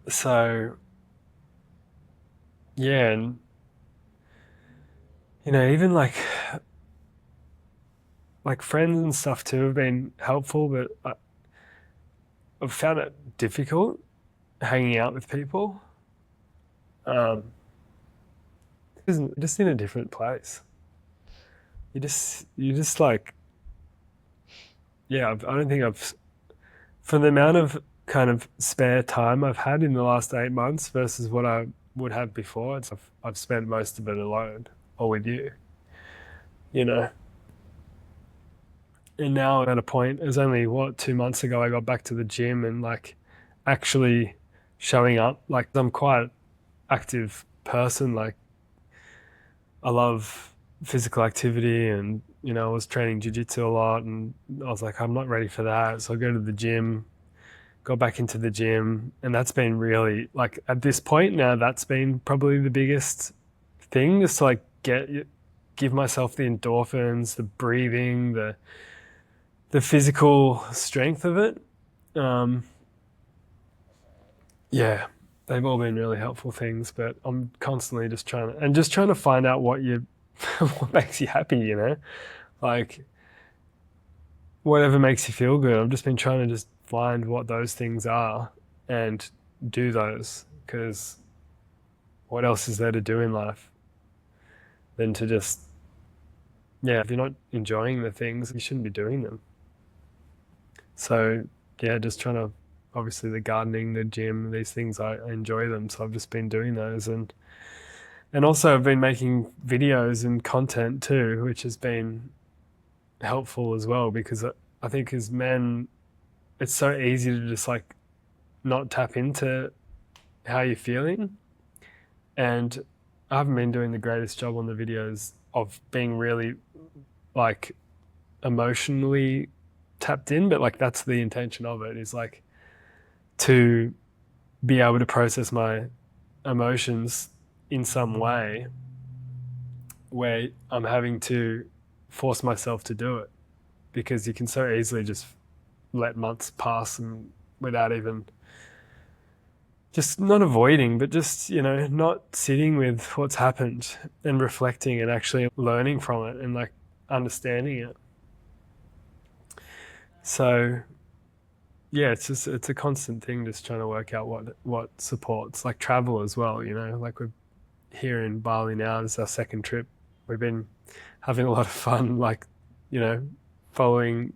So yeah, and even like friends and stuff too have been helpful, but I've found it difficult hanging out with people. Um, just in a different place. You just like, yeah. I don't think for the amount of kind of spare time I've had in the last 8 months versus what I would have before. I've spent most of it alone or with you, you know. And now I'm at a point, it was only 2 months ago I got back to the gym and like actually showing up. Like I'm quite an active person. Like I love physical activity, and I was training jiu-jitsu a lot, and I was like, I'm not ready for that. So I go to the gym, got back into the gym, and that's been really, like, at this point now, that's been probably the biggest thing, just to like give myself the endorphins, the breathing, the physical strength of it. Um, yeah, they've all been really helpful things, but I'm constantly just trying to find out what what makes you happy, like whatever makes you feel good. I've just been trying to just find what those things are and do those, because what else is there to do in life than to just, yeah, if you're not enjoying the things, you shouldn't be doing them. So yeah, just trying to, obviously the gardening, the gym, these things, I enjoy them. So I've just been doing those, and also I've been making videos and content too, which has been helpful as well, because I think as men, it's so easy to just like not tap into how you're feeling. And I haven't been doing the greatest job on the videos of being really like emotionally tapped in, but like that's the intention of it, is like to be able to process my emotions in some way where I'm having to force myself to do it, because you can so easily just let months pass and without even, just not avoiding, but just, not sitting with what's happened and reflecting and actually learning from it and like understanding it. So yeah, it's a constant thing, just trying to work out what supports, like travel as well, like we're here in Bali now. This is our second trip. We've been having a lot of fun, like,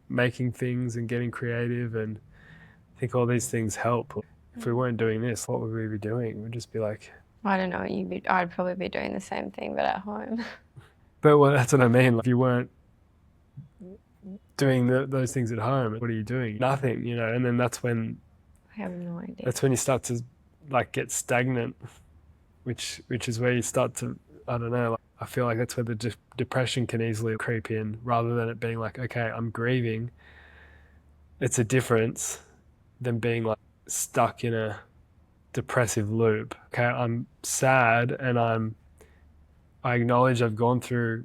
making things and getting creative, and I think all these things help. If we weren't doing this, what would we be doing? We'd just be like, I don't know. I'd probably be doing the same thing, but at home. but well, that's what I mean. Like, if you weren't doing those things at home, what are you doing? Nothing, and then that's when I have no idea. that's when you start to like get stagnant, which is where you start to, I don't know, like, I feel like that's where the depression can easily creep in, rather than it being like, okay, I'm grieving. It's a difference than being like stuck in a depressive loop. Okay, I'm sad, and I acknowledge I've gone through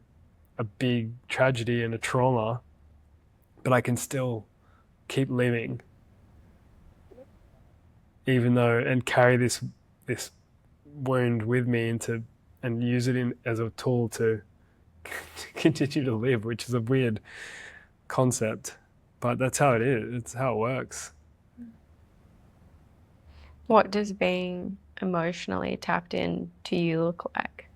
a big tragedy and a trauma, but I can still keep living, even though, and carry this wound with me and use it as a tool to continue to live, which is a weird concept, but that's how it is. It's how it works. What does being emotionally tapped in to you look like?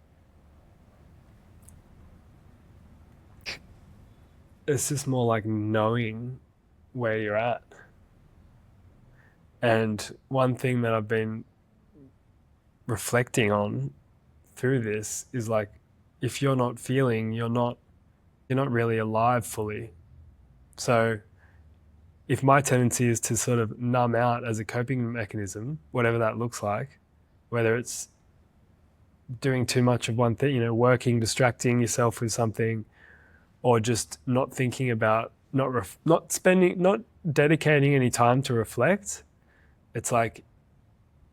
it's just more like knowing where you're at. And one thing that I've been reflecting on through this is like, if you're not feeling, you're not really alive fully. So if my tendency is to sort of numb out as a coping mechanism, whatever that looks like, whether it's doing too much of one thing, working, distracting yourself with something, or just not thinking about, not dedicating any time to reflect, it's like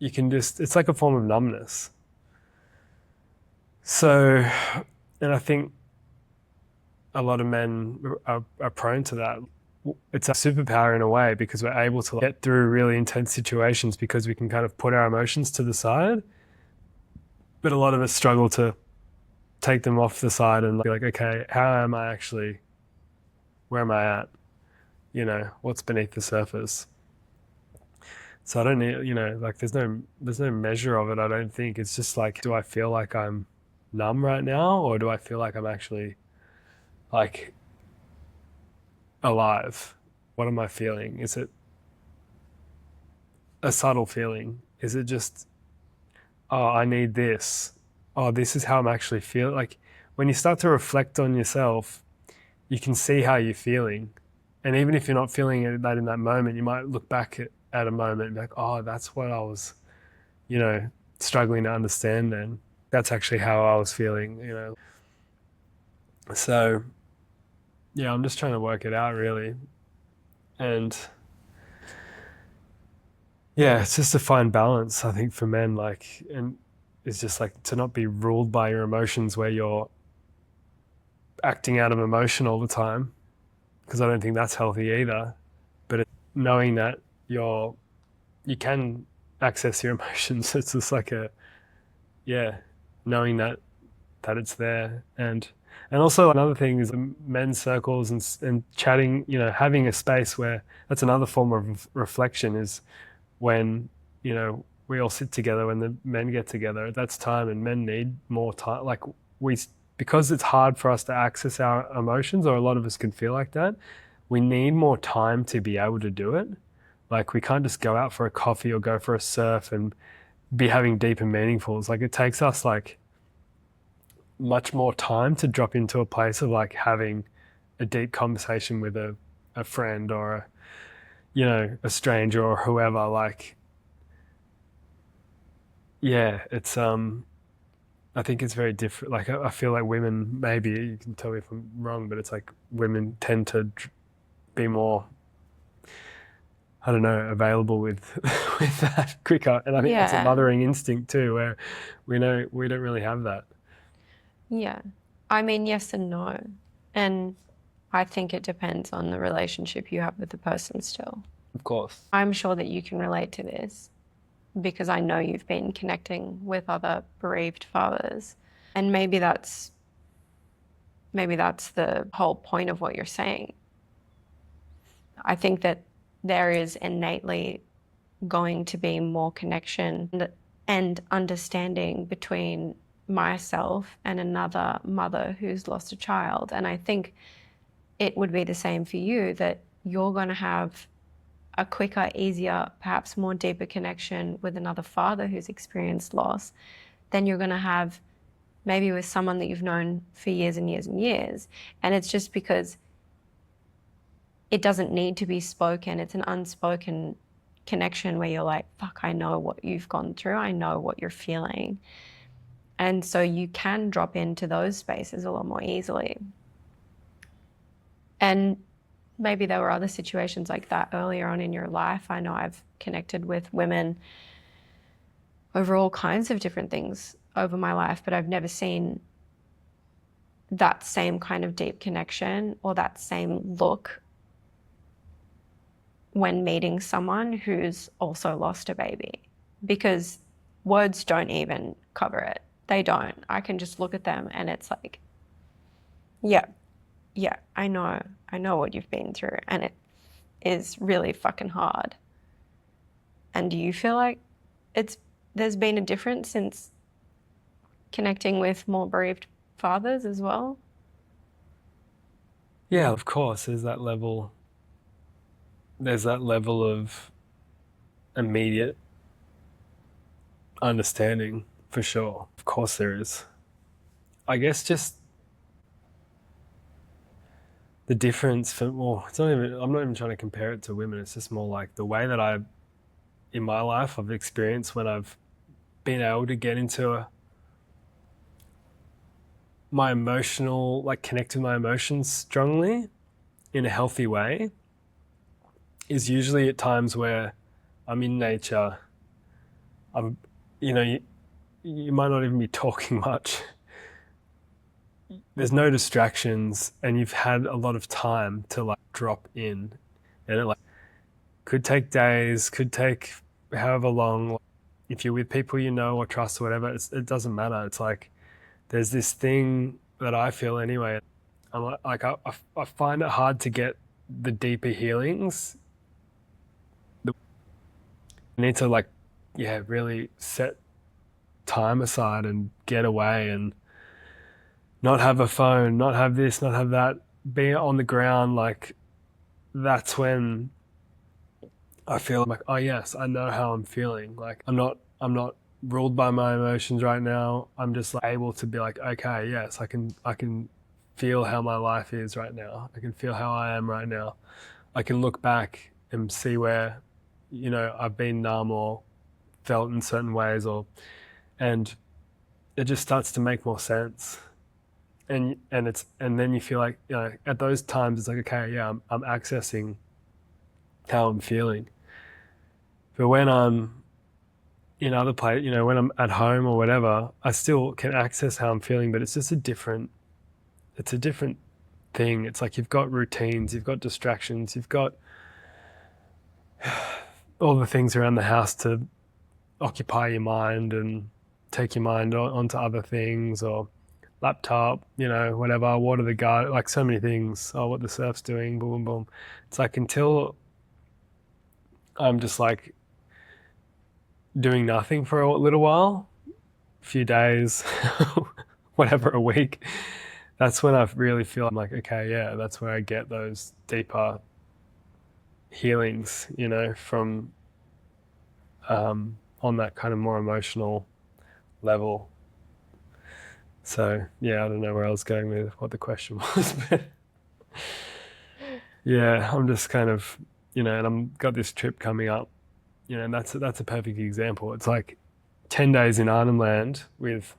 it's like a form of numbness. So, and I think a lot of men are prone to that. It's a superpower in a way, because we're able to get through really intense situations because we can kind of put our emotions to the side. But a lot of us struggle to take them off the side and be like, okay, how am I actually, where am I at? What's beneath the surface? So I don't need, like there's no measure of it, I don't think. It's just like, do I feel like I'm numb right now, or do I feel like I'm actually like alive? What am I feeling? Is it a subtle feeling? Is it just, oh, I need this? Oh, this is how I'm actually feeling. Like when you start to reflect on yourself, you can see how you're feeling. And even if you're not feeling that in that moment, you might look back at a moment and be like, oh, that's what I was, struggling to understand then. That's actually how I was feeling. So, yeah, I'm just trying to work it out really. And yeah, it's just to find balance, I think, for men, and it's just like to not be ruled by your emotions where you're acting out of emotion all the time, because I don't think that's healthy either. But knowing that you can access your emotions, it's just like knowing that it's there. And also another thing is men's circles and chatting, having a space where that's another form of reflection, is when, we all sit together, when the men get together, that's time, and men need more time. Like because it's hard for us to access our emotions, or a lot of us can feel like that, we need more time to be able to do it. Like we can't just go out for a coffee or go for a surf and be having deep and meaningful. It's like it takes us like much more time to drop into a place of like having a deep conversation with a friend, or a stranger, or whoever. Like, yeah, it's I think it's very different. Like I feel like women, maybe you can tell me if I'm wrong, but it's like women tend to be more, I don't know, available with with that quicker. And I think it's a Yeah. mothering instinct too, where we know we don't really have that. Yeah. I mean, yes and no. And I think it depends on the relationship you have with the person still. Of course. I'm sure that you can relate to this because I know you've been connecting with other bereaved fathers. And maybe that's the whole point of what you're saying. I think that there is innately going to be more connection and understanding between myself and another mother who's lost a child. And I think it would be the same for you, that you're going to have a quicker, easier, perhaps more deeper connection with another father who's experienced loss than you're going to have maybe with someone that you've known for years and years and years. And it's just because it doesn't need to be spoken. It's an unspoken connection where you're like, fuck, I know what you've gone through. I know what you're feeling. And so you can drop into those spaces a lot more easily. And maybe there were other situations like that earlier on in your life. I know I've connected with women over all kinds of different things over my life, but I've never seen that same kind of deep connection or that same look when meeting someone who's also lost a baby, because words don't even cover it. They don't. I can just look at them and it's like, yeah, I know what you've been through, and it is really fucking hard. And do you feel like there's been a difference since connecting with more bereaved fathers as well? Yeah, of course, there's that level of immediate understanding for sure. Of course there is. I guess just the difference for, well, it's not even, I'm not even trying to compare it to women. It's just more like the way that in my life, I've experienced when I've been able to get into my emotional, like connect with my emotions strongly in a healthy way is usually at times where I'm in nature. I'm, you know, you might not even be talking much. There's no distractions and you've had a lot of time to like drop in, and it like could take days, could take however long. If you're with people you know or trust or whatever, it doesn't matter. It's like there's this thing that I feel anyway. I'm like I find it hard to get the deeper healings. I need to like, yeah, really set time aside and get away and not have a phone, not have this, not have that, being on the ground. Like that's when I feel like, oh yes, I know how I'm feeling. Like I'm not ruled by my emotions right now. I'm just like able to be like, okay, yes, I can feel how my life is right now. I can feel how I am right now. I can look back and see where, I've been numb or felt in certain ways, and it just starts to make more sense. And then you feel like, at those times it's like, okay, yeah, I'm accessing how I'm feeling. But when I'm in other place, when I'm at home or whatever, I still can access how I'm feeling, but it's a different thing. It's like you've got routines, you've got distractions, you've got all the things around the house to occupy your mind and take your mind onto other things, or laptop, whatever, water the garden, like so many things. Oh, what the surf's doing, boom, boom, boom. It's like until I'm just like doing nothing for a little while, a few days, whatever, a week, that's when I really feel I'm like, okay, yeah, that's where I get those deeper healings, from on that kind of more emotional level. So yeah, I don't know where I was going with what the question was, but yeah, I'm just kind of, and I'm got this trip coming up, and that's a perfect example. It's like 10 days in Arnhem Land with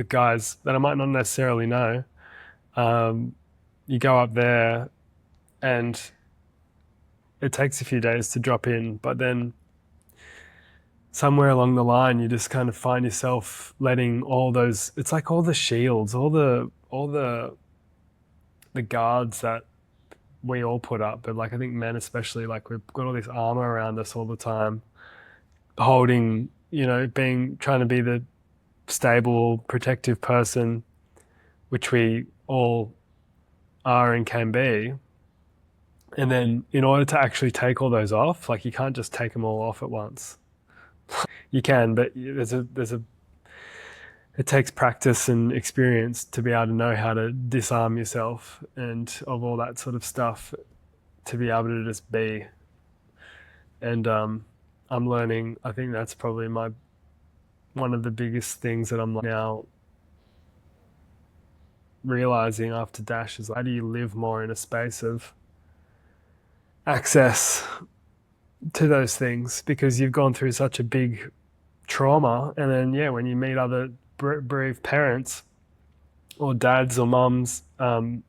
guys that I might not necessarily know. You go up there and it takes a few days to drop in, but then somewhere along the line you just kind of find yourself letting all those, it's like all the shields, all the guards that we all put up, but like I think men especially, like we've got all this armor around us all the time, holding, being trying to be the stable, protective person, which we all are and can be. And then in order to actually take all those off, like you can't just take them all off at once. You can, but it takes practice and experience to be able to know how to disarm yourself and of all that sort of stuff, to be able to just be. And I'm learning. I think that's probably one of the biggest things that I'm now realizing after Dash is, how do you live more in a space of access to those things, because you've gone through such a big trauma, and then yeah, when you meet other bereaved parents or dads or mums, they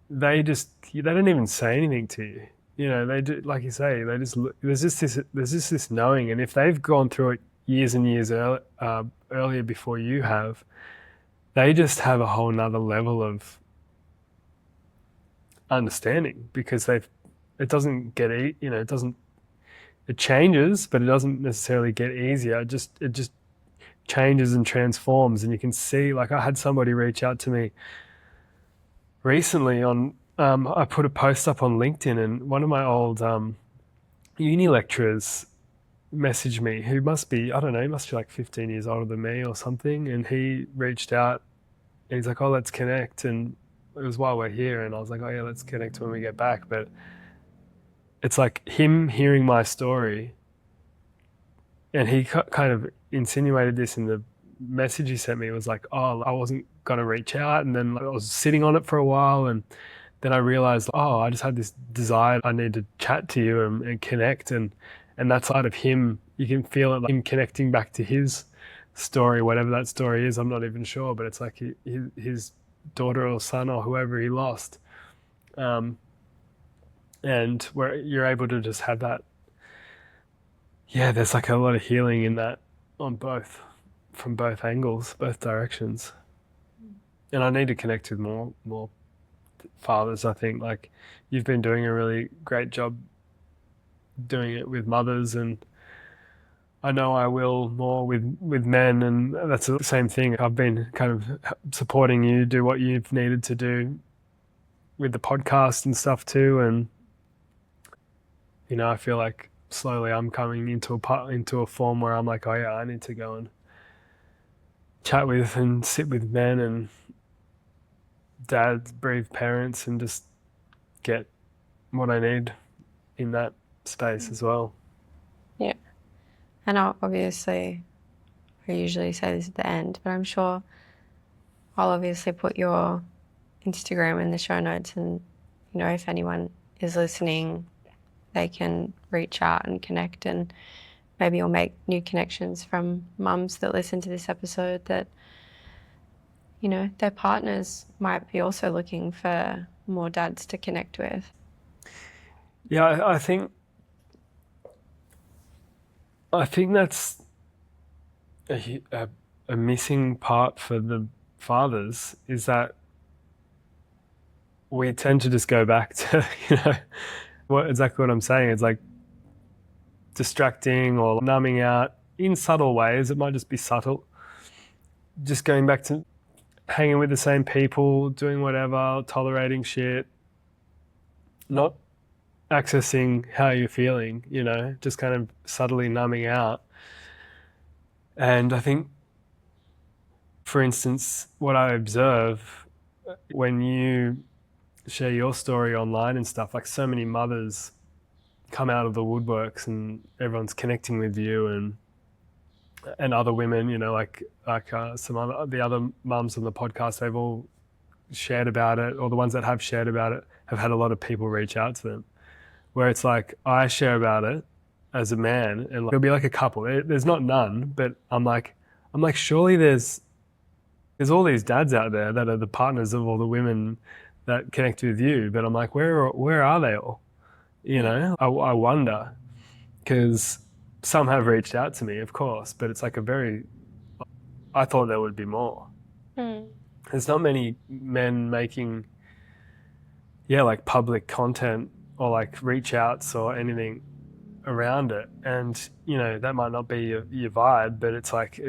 don't even say anything to you. They do, like you say, they just there's just this knowing, and if they've gone through it years and years earlier before you have, they just have a whole nother level of understanding, because it doesn't get it doesn't, it changes, but it doesn't necessarily get easier. It just changes and transforms, and you can see, like I had somebody reach out to me recently on, I put a post up on LinkedIn, and one of my old uni lecturers messaged me, who must be, I don't know, he must be like 15 years older than me or something, and he reached out And he's like, oh, let's connect. And it was while we're here. And I was like, oh, yeah, let's connect when we get back. But it's like him hearing my story, and he kind of insinuated this in the message he sent me. It was like, oh, I wasn't going to reach out. And then I was sitting on it for a while. And then I realized, oh, I just had this desire. I need to chat to you and connect. And that side of him, you can feel it, like him connecting back to his story, whatever that story is. I'm not even sure, but it's like his daughter or son or whoever he lost. And where you're able to just have that. Yeah, there's like a lot of healing in that from both angles, both directions. And I need to connect with more fathers. I think like you've been doing a really great job doing it with mothers, and I know I will more with men, and that's the same thing. I've been kind of supporting you do what you've needed to do with the podcast and stuff too, and I feel like slowly I'm coming into a form where I'm like, oh yeah, I need to go and chat with and sit with men and dads, bereaved parents, and just get what I need in that space as well. Yeah. And obviously, I usually say this at the end, but I'm sure I'll obviously put your Instagram in the show notes, and if anyone is listening, they can reach out and connect, and maybe you'll make new connections from mums that listen to this episode that their partners might be also looking for more dads to connect with. Yeah, I think that's a missing part for the fathers, is that we tend to just go back to exactly what I'm saying. It's like distracting or numbing out in subtle ways. It might just be subtle. Just going back to hanging with the same people, doing whatever, tolerating shit, not accessing how you're feeling, just kind of subtly numbing out. And I think, for instance, what I observe when you share your story online and stuff, like so many mothers come out of the woodworks and everyone's connecting with you, and other women, like the other mums on the podcast, they've all shared about it, or the ones that have shared about it have had a lot of people reach out to them, where it's like I share about it as a man, and it'll be like a couple. There's not none, but I'm like surely there's all these dads out there that are the partners of all the women that connect with you, but I'm like, where are they all? I wonder, because some have reached out to me, of course, but it's like I thought there would be more. There's not many men making, like public content or like reach outs or anything around it. And, that might not be your vibe, but it's like,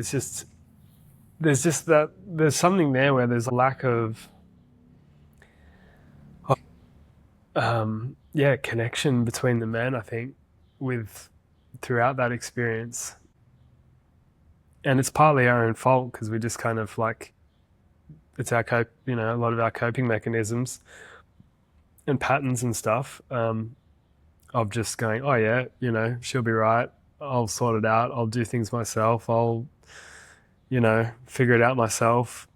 there's something there where there's a lack of, connection between the men, I think, throughout that experience. And it's partly our own fault, because we just kind of like, it's a lot of our coping mechanisms and patterns and stuff, of just going, oh yeah, she'll be right. I'll sort it out. I'll do things myself. I'll, figure it out myself.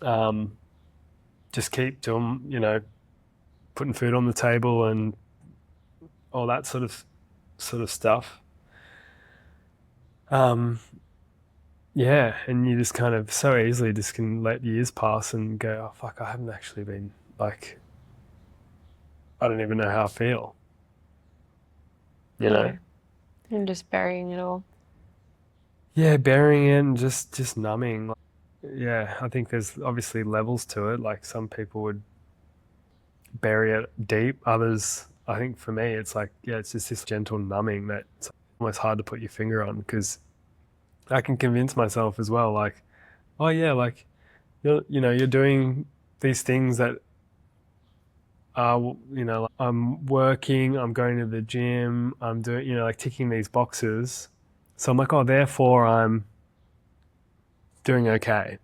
Just keep doing, putting food on the table and all that sort of stuff. And you just kind of so easily just can let years pass and go, oh fuck, I haven't actually been, like, I don't even know how I feel. And just burying it all. Yeah, burying it and just numbing. Yeah, I think there's obviously levels to it. Like some people would bury it deep. Others, I think for me, it's like, it's just this gentle numbing that it's almost hard to put your finger on, because I can convince myself as well, like, oh yeah, like, you're doing these things that are, like, I'm working, I'm going to the gym, I'm doing, like ticking these boxes. So I'm like, oh, therefore I'm doing okay.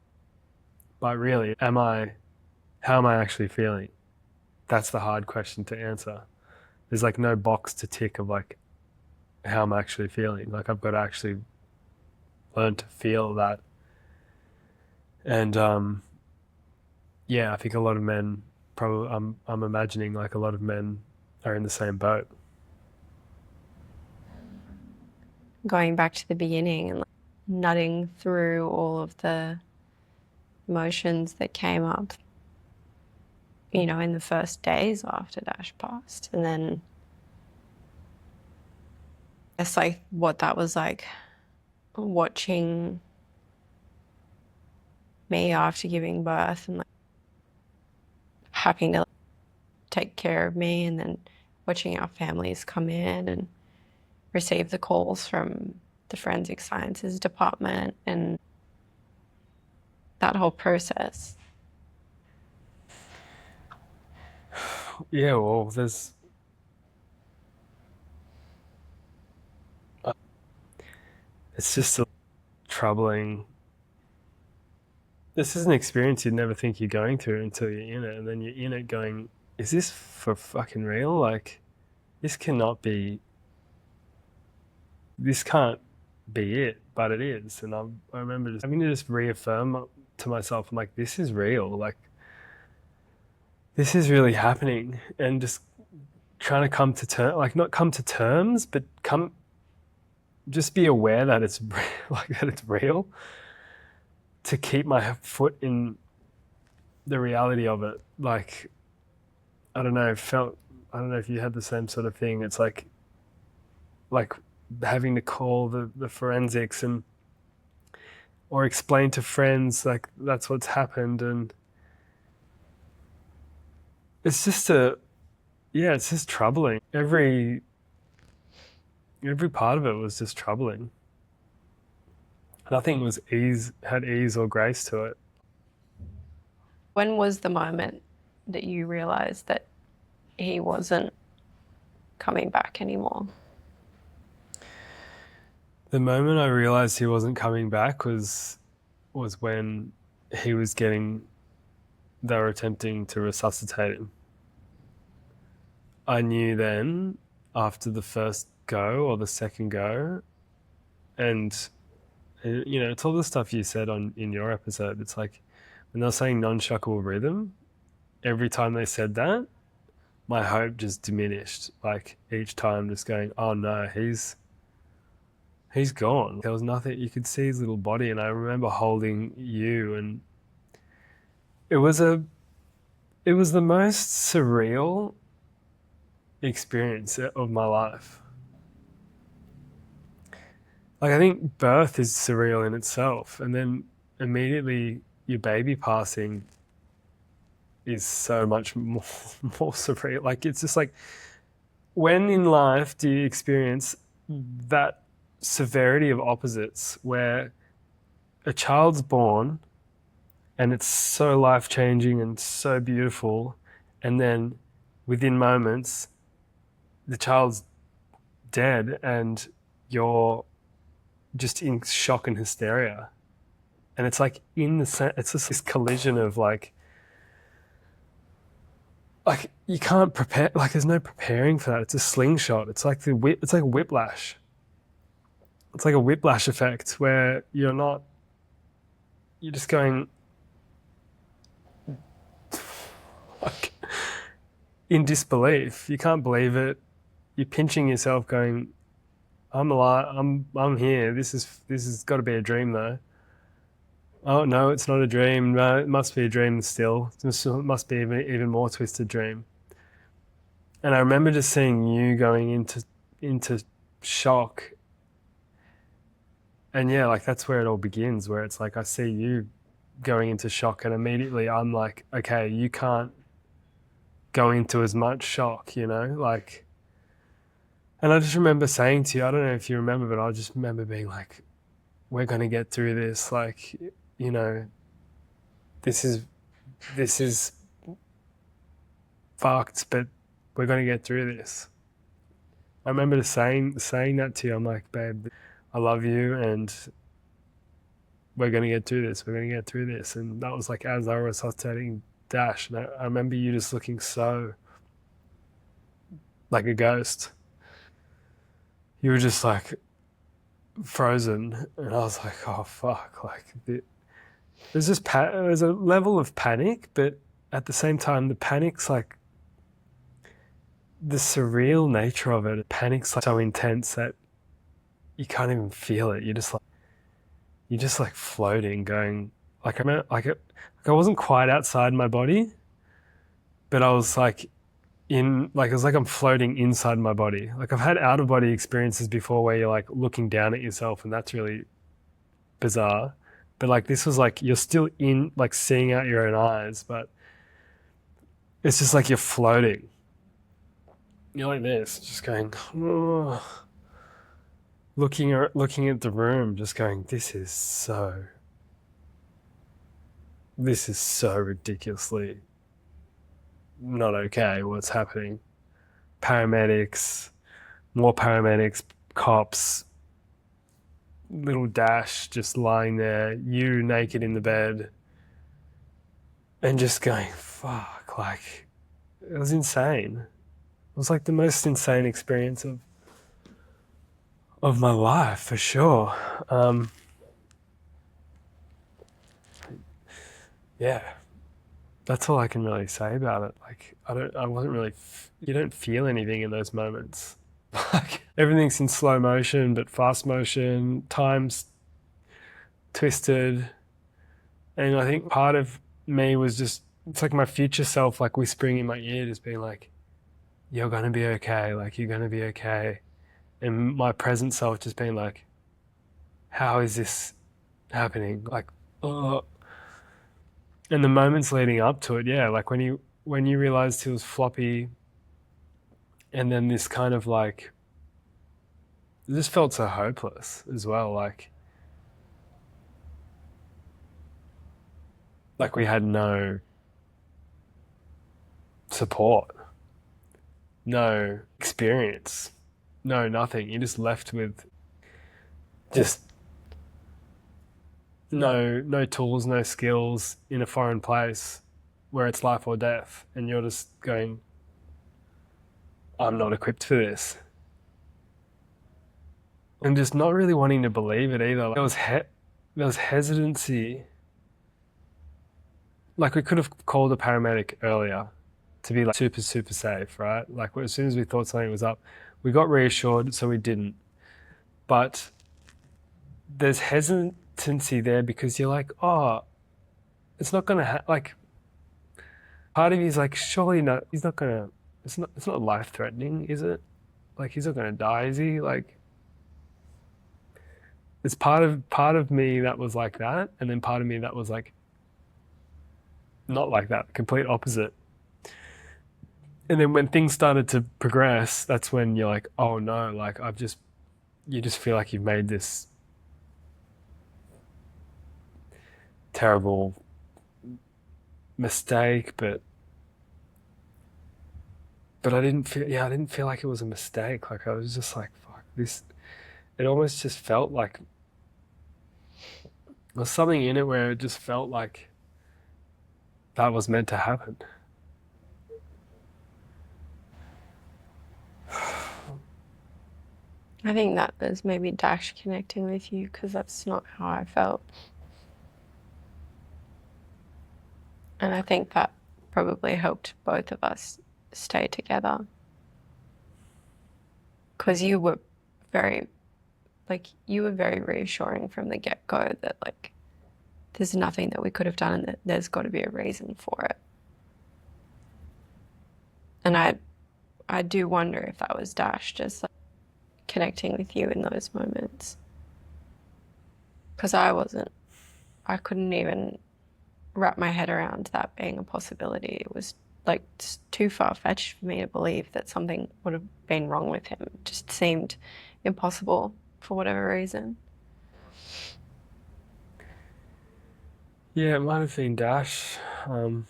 But really, how am I actually feeling? That's the hard question to answer. There's like no box to tick of like how I'm actually feeling. Like I've got to actually learn to feel that. And yeah, I think a lot of men probably, I'm imagining like a lot of men are in the same boat. Going back to the beginning and like, nutting through all of the emotions that came up, you know, in the first days after Dash passed. And then it's like what that was like watching me after giving birth and like having to take care of me, and then watching our families come in and receive the calls from the forensic sciences department and that whole process. Yeah, well, there's it's just a troubling. This is an experience you'd never think you're going through until you're in it, and then you're in it going, "Is this for fucking real? Like, this cannot be. This can't be it, but it is." And I remember just having to just reaffirm to myself, I'm like, "This is real. Like, this is really happening," and just trying to come to terms, like not come to terms, but just be aware that it's like that it's real, to keep my foot in the reality of it. Like, I don't know, I don't know if you had the same sort of thing. It's like having to call the forensics and or explain to friends like that's what's happened, and it's just it's just troubling. Every part of it was just troubling. Nothing had ease or grace to it. When was the moment that you realized that he wasn't coming back anymore? The moment I realized he wasn't coming back was when he was they were attempting to resuscitate him. I knew then, after the first go or the second go, and you know, it's all the stuff you said in your episode. It's like when they're saying non-shuckable rhythm, every time they said that, my hope just diminished. Like each time just going, oh no, he's gone. There was nothing, you could see his little body, and I remember holding you, and it was the most surreal experience of my life. Like, I think birth is surreal in itself, and then immediately your baby passing is so much more surreal. Like, it's just like, when in life do you experience that severity of opposites where a child's born and it's so life-changing and so beautiful, and then within moments the child's dead and you're just in shock and hysteria? And it's like it's just this collision of like you can't prepare, like there's no preparing for that. It's a slingshot. It's like it's like whiplash. It's like a whiplash effect where you're just going like in disbelief. You can't believe it. You're pinching yourself going, I'm alive, I'm here. This has got to be a dream though. Oh no, it's not a dream. No, it must be a dream still. It must be even more twisted dream. And I remember just seeing you going into shock. And yeah, like that's where it all begins, where it's like I see you going into shock, and immediately I'm like, okay, you can't go into as much shock, you know? Like, and I just remember saying to you, I don't know if you remember, but I just remember being like, we're going to get through this. Like, you know, this is fucked, but we're going to get through this. I remember just saying that to you. I'm like, babe, I love you, and we're going to get through this. We're going to get through this. And that was like as I was resuscitating Dash. And I remember you just looking so like a ghost. You were just like frozen. And I was like, oh, fuck. Like, there's just, there's a level of panic, but at the same time, the panic's like, the surreal nature of it. Panic's like so intense that you can't even feel it. You're just like floating, going like I wasn't quite outside my body, but I was like it was like I'm floating inside my body. Like I've had out of body experiences before where you're like looking down at yourself, and that's really bizarre. But like this was like you're still in, like seeing out your own eyes, but it's just like you're floating. You're like this, just going, oh, looking at the room, just going, this is so ridiculously not okay. What's happening? Paramedics, more paramedics, cops, little Dash just lying there, you naked in the bed, and just going, fuck, like, it was insane. It was like the most insane experience of my life, for sure. Yeah, that's all I can really say about it. Like, I wasn't really, you don't feel anything in those moments. Like, everything's in slow motion, but fast motion, time's twisted. And I think part of me was just, it's like my future self, like whispering in my ear, just being like, you're going to be okay. Like, you're going to be okay. And my present self just being like, how is this happening? Like, oh. And the moments leading up to it, yeah, like when you realized he was floppy, and then this kind of like, it just felt so hopeless as well. Like we had no support, no experience, no nothing. You're just left with just no tools, no skills in a foreign place where it's life or death, and you're just going, I'm not equipped for this. And just not really wanting to believe it either. Like, there was hesitancy. Like we could have called a paramedic earlier to be like super safe, right? Like as soon as we thought something was up, we got reassured, so we didn't. But there's hesitancy there because you're like, oh, it's not gonna like. Part of you is like, surely not. He's not gonna. It's not life threatening, is it? Like he's not gonna die, is he? Like. It's part of me that was like that, and then part of me that was like not like that, complete opposite. And then when things started to progress, that's when you're like, oh no, like you just feel like you've made this terrible mistake, but I didn't feel like it was a mistake. Like I was just like, fuck this. It almost just felt like there's something in it where it just felt like that was meant to happen. I think that was maybe Dash connecting with you because that's not how I felt. And I think that probably helped both of us stay together. Because you were very reassuring from the get-go that like there's nothing that we could have done and that there's got to be a reason for it. And I do wonder if that was Dash just like connecting with you in those moments. Because I couldn't even wrap my head around that being a possibility. It was like too far-fetched for me to believe that something would have been wrong with him. It just seemed impossible for whatever reason. Yeah, it might have been Dash. I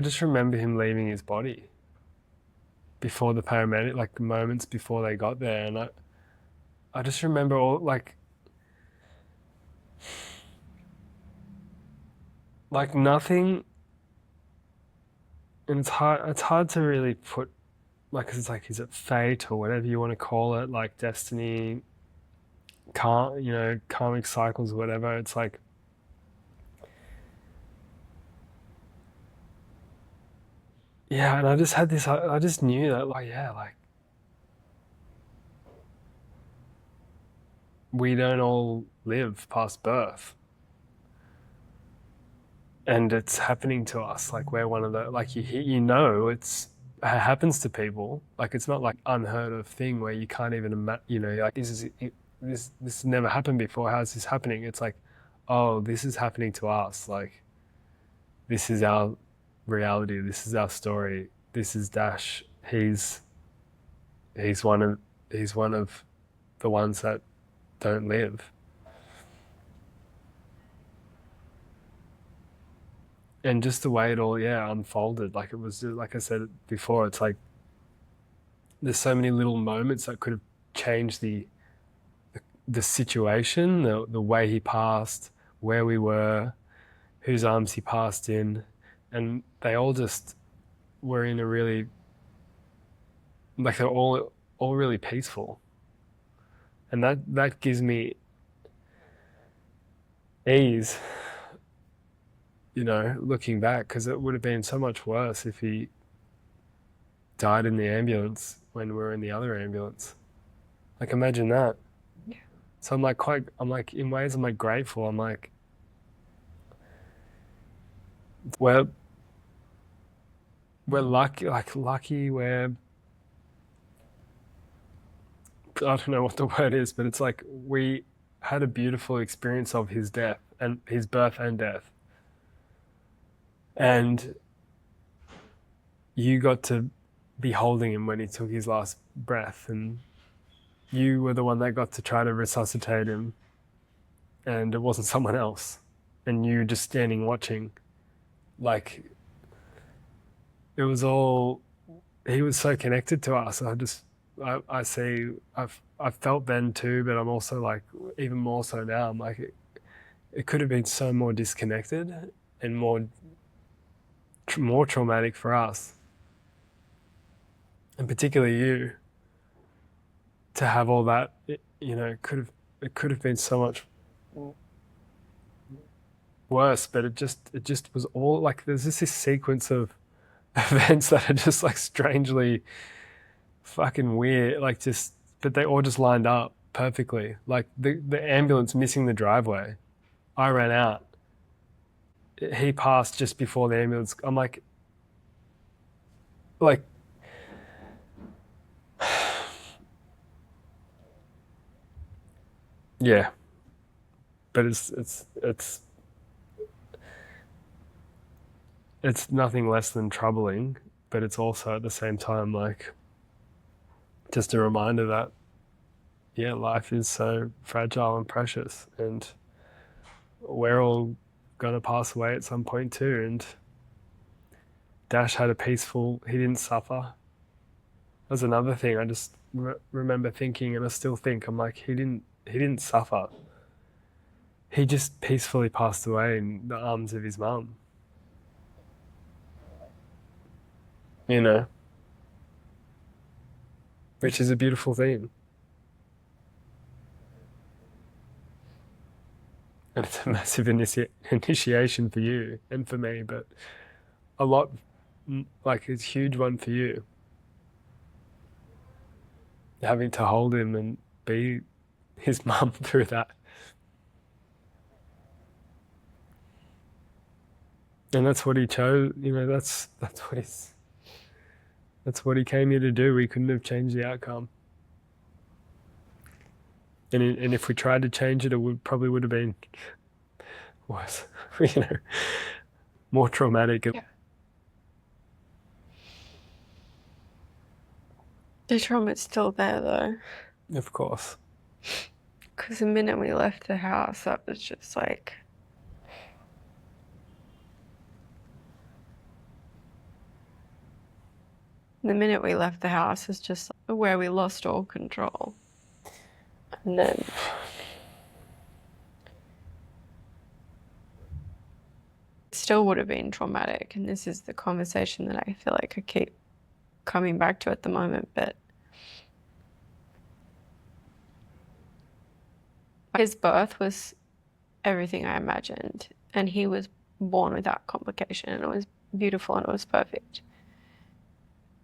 just remember him leaving his body before the paramedic, like moments before they got there, and I just remember all like nothing, and it's hard to really put, like, 'cause it's like, is it fate or whatever you want to call it, like destiny, karmic cycles or whatever. It's like, yeah, and I just had this, I just knew that, like, yeah, like we don't all live past birth. And it's happening to us. Like we're one of the, like it happens to people. Like it's not like unheard of thing where you can't even imagine, like this never happened before. How is this happening? It's like, oh, this is happening to us. Like this is our reality. This is our story. This is Dash. He's one of he's one of the ones that don't live. And just the way it all, yeah, unfolded, like it was, like I said before, it's like there's so many little moments that could have changed the situation, the way he passed, where we were, whose arms he passed in, and they all just were in a really, like they're all really peaceful, and that gives me ease, looking back, because it would have been so much worse if he died in the ambulance when we were in the other ambulance. Like imagine that. Yeah. So I'm like in ways I'm like grateful. I'm like we're lucky, we're, I don't know what the word is, but it's like we had a beautiful experience of his death and his birth and death. And you got to be holding him when he took his last breath, and you were the one that got to try to resuscitate him, and it wasn't someone else, and you just standing watching. Like it was all, he was so connected to us. I see, I've felt then too, but I'm also like even more so now. I'm like it could have been so more disconnected and more traumatic for us, and particularly you, to have all that. It could have been so much worse, but it just was all like there's just this sequence of events that are just like strangely fucking weird, like just, but they all just lined up perfectly. Like the ambulance missing the driveway, I ran out, he passed just before the ambulance. I'm like yeah, but it's nothing less than troubling, but it's also at the same time like just a reminder that, yeah, life is so fragile and precious, and we're all gonna pass away at some point too. And Dash had a peaceful, he didn't suffer. That's another thing I just remember thinking, and I still think, I'm like, he didn't suffer. He just peacefully passed away in the arms of his mum. Which is a beautiful thing. And it's a massive initiation for you and for me, but a lot, like it's a huge one for you. Having to hold him and be his mum through that. And that's what he chose, that's what he came here to do. We couldn't have changed the outcome. And if we tried to change it, it probably would have been worse, more traumatic. Yeah. The trauma's still there though. Of course. Because the minute we left the house, that was just like, the minute we left the house is just where we lost all control. And then it still would have been traumatic. And this is the conversation that I feel like I keep coming back to at the moment. But his birth was everything I imagined. And he was born without complication. And it was beautiful and it was perfect.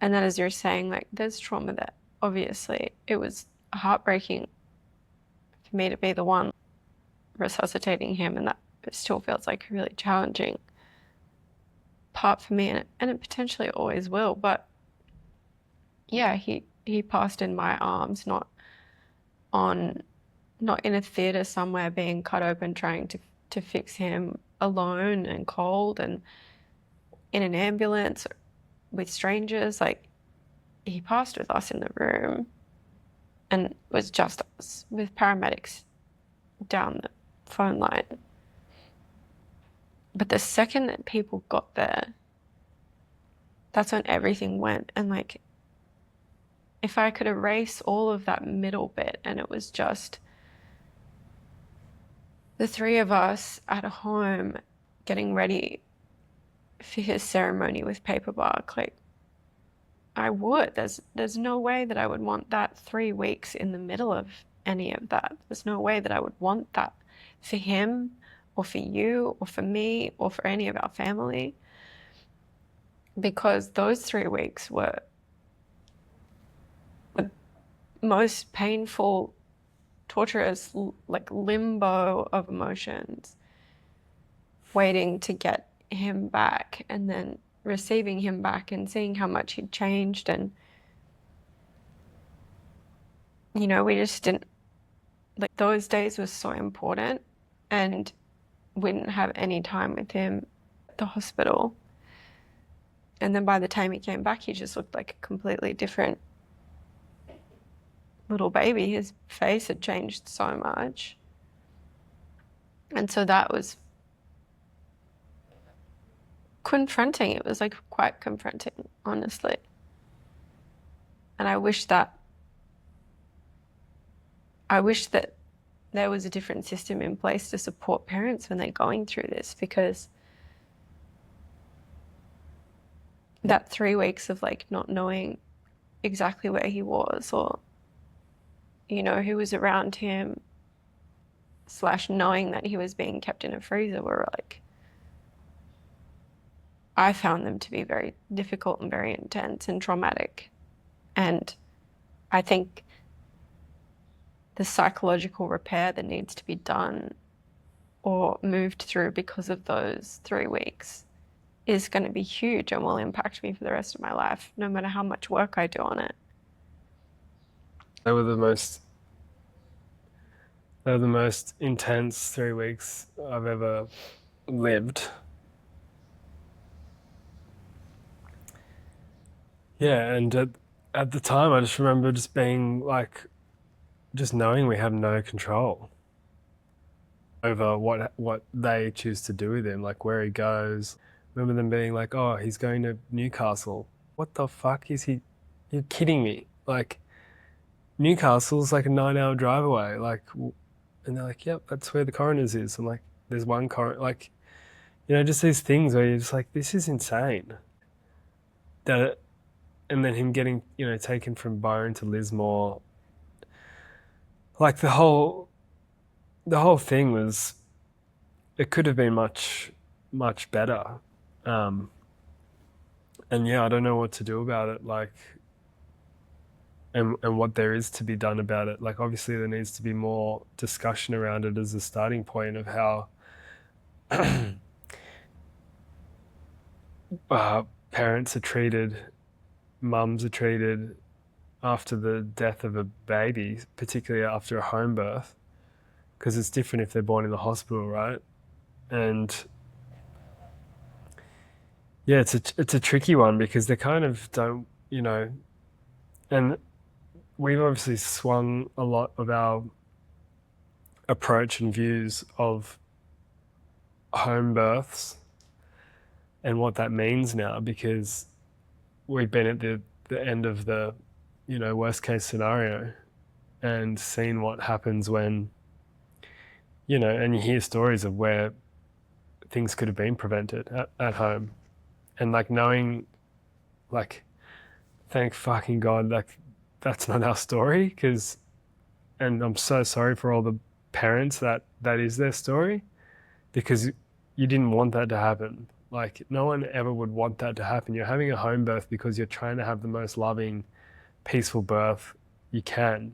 And then, as you're saying, like, there's trauma that obviously it was heartbreaking for me to be the one resuscitating him, and that it still feels like a really challenging part for me, and it potentially always will. But yeah, he passed in my arms, not in a theater somewhere being cut open trying to fix him alone and cold and in an ambulance with strangers. Like, he passed with us in the room, and it was just us with paramedics down the phone line. But the second that people got there, that's when everything went. And like, if I could erase all of that middle bit and it was just the three of us at home getting ready for his ceremony with paper bark, like, I would. There's no way that I would want that 3 weeks in the middle of any of that. There's no way that I would want that for him or for you or for me or for any of our family, because those 3 weeks were the most painful, torturous, like, limbo of emotions, waiting to get him back and then receiving him back and seeing how much he'd changed. And you know, we just didn't, like, those days were so important, and we didn't have any time with him at the hospital. And then by the time he came back, he just looked like a completely different little baby. His face had changed so much. And so that was confronting. It was like quite confronting, honestly. And I wish that there was a different system in place to support parents when they're going through this, because that 3 weeks of like not knowing exactly where he was, or, you know, who was around him, / knowing that he was being kept in a freezer, were like, I found them to be very difficult and very intense and traumatic. And I think the psychological repair that needs to be done or moved through because of those 3 weeks is going to be huge and will impact me for the rest of my life, no matter how much work I do on it. They were the most intense 3 weeks I've ever lived. Yeah, and at the time, I just remember just being like, just knowing we have no control over what they choose to do with him, like where he goes. Remember them being like, "Oh, he's going to Newcastle." What the fuck is he? You're kidding me! Like, Newcastle's like a 9-hour drive away. Like, and they're like, "Yep, that's where the coroner's is." I'm like, "There's one coroner." Like, you know, just these things where you're just like, "This is insane." That, and then him getting, you know, taken from Byron to Lismore. Like, the whole thing was, it could have been much better. And yeah, I don't know what to do about it. Like, and what there is to be done about it. Like, obviously there needs to be more discussion around it as a starting point of how parents are treated, mums are treated after the death of a baby, particularly after a home birth, because it's different if they're born in the hospital, right? And yeah, it's a tricky one, because they kind of don't, you know, and we've obviously swung a lot of our approach and views of home births and what that means now, because we've been at the end of the, you know, worst case scenario, and seen what happens when, you know, and you hear stories of where things could have been prevented at home. And like knowing, like, thank fucking God, like that's not our story. Because, and I'm so sorry for all the parents that is their story, because you didn't want that to happen. Like no one ever would want that to happen. You're having a home birth because you're trying to have the most loving, peaceful birth you can.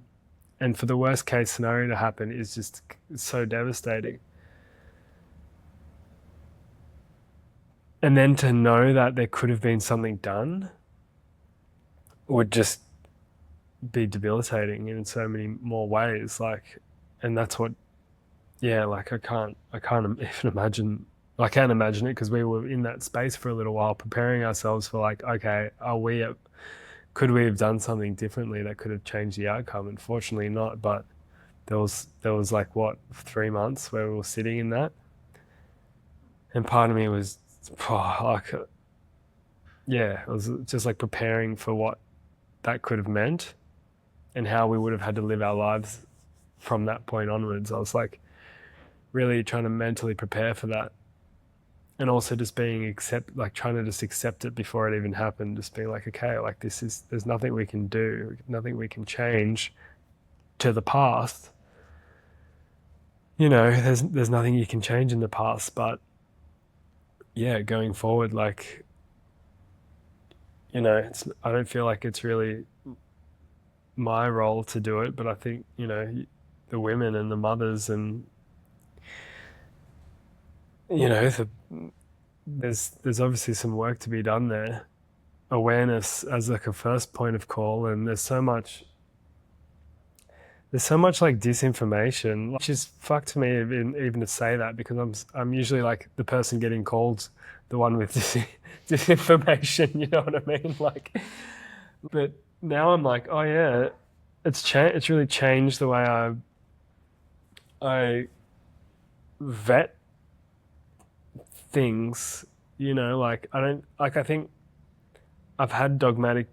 And for the worst case scenario to happen is just so devastating. And then to know that there could have been something done would just be debilitating in so many more ways. Like, and that's what, yeah, like I can't even imagine. I can't imagine it because we were in that space for a little while, preparing ourselves for like, okay, could we have done something differently that could have changed the outcome? Unfortunately not, but there was like what, 3 months where we were sitting in that. And part of me was like, yeah, it was just like preparing for what that could have meant and how we would have had to live our lives from that point onwards. I was like really trying to mentally prepare for that. And also just trying to just accept it before it even happened. Just being like, okay, like there's nothing we can do, nothing we can change to the past. You know, there's nothing you can change in the past, but yeah, going forward, like, you know, I don't feel like it's really my role to do it, but I think, you know, the women and the mothers and, you know, there's obviously some work to be done there. Awareness as like a first point of call, and there's so much like disinformation, which is fucked to me even to say that, because I'm usually like the person getting called the one with disinformation, you know what I mean? Like, but now I'm like, oh yeah, it's really changed the way I vet things, you know, like I think I've had dogmatic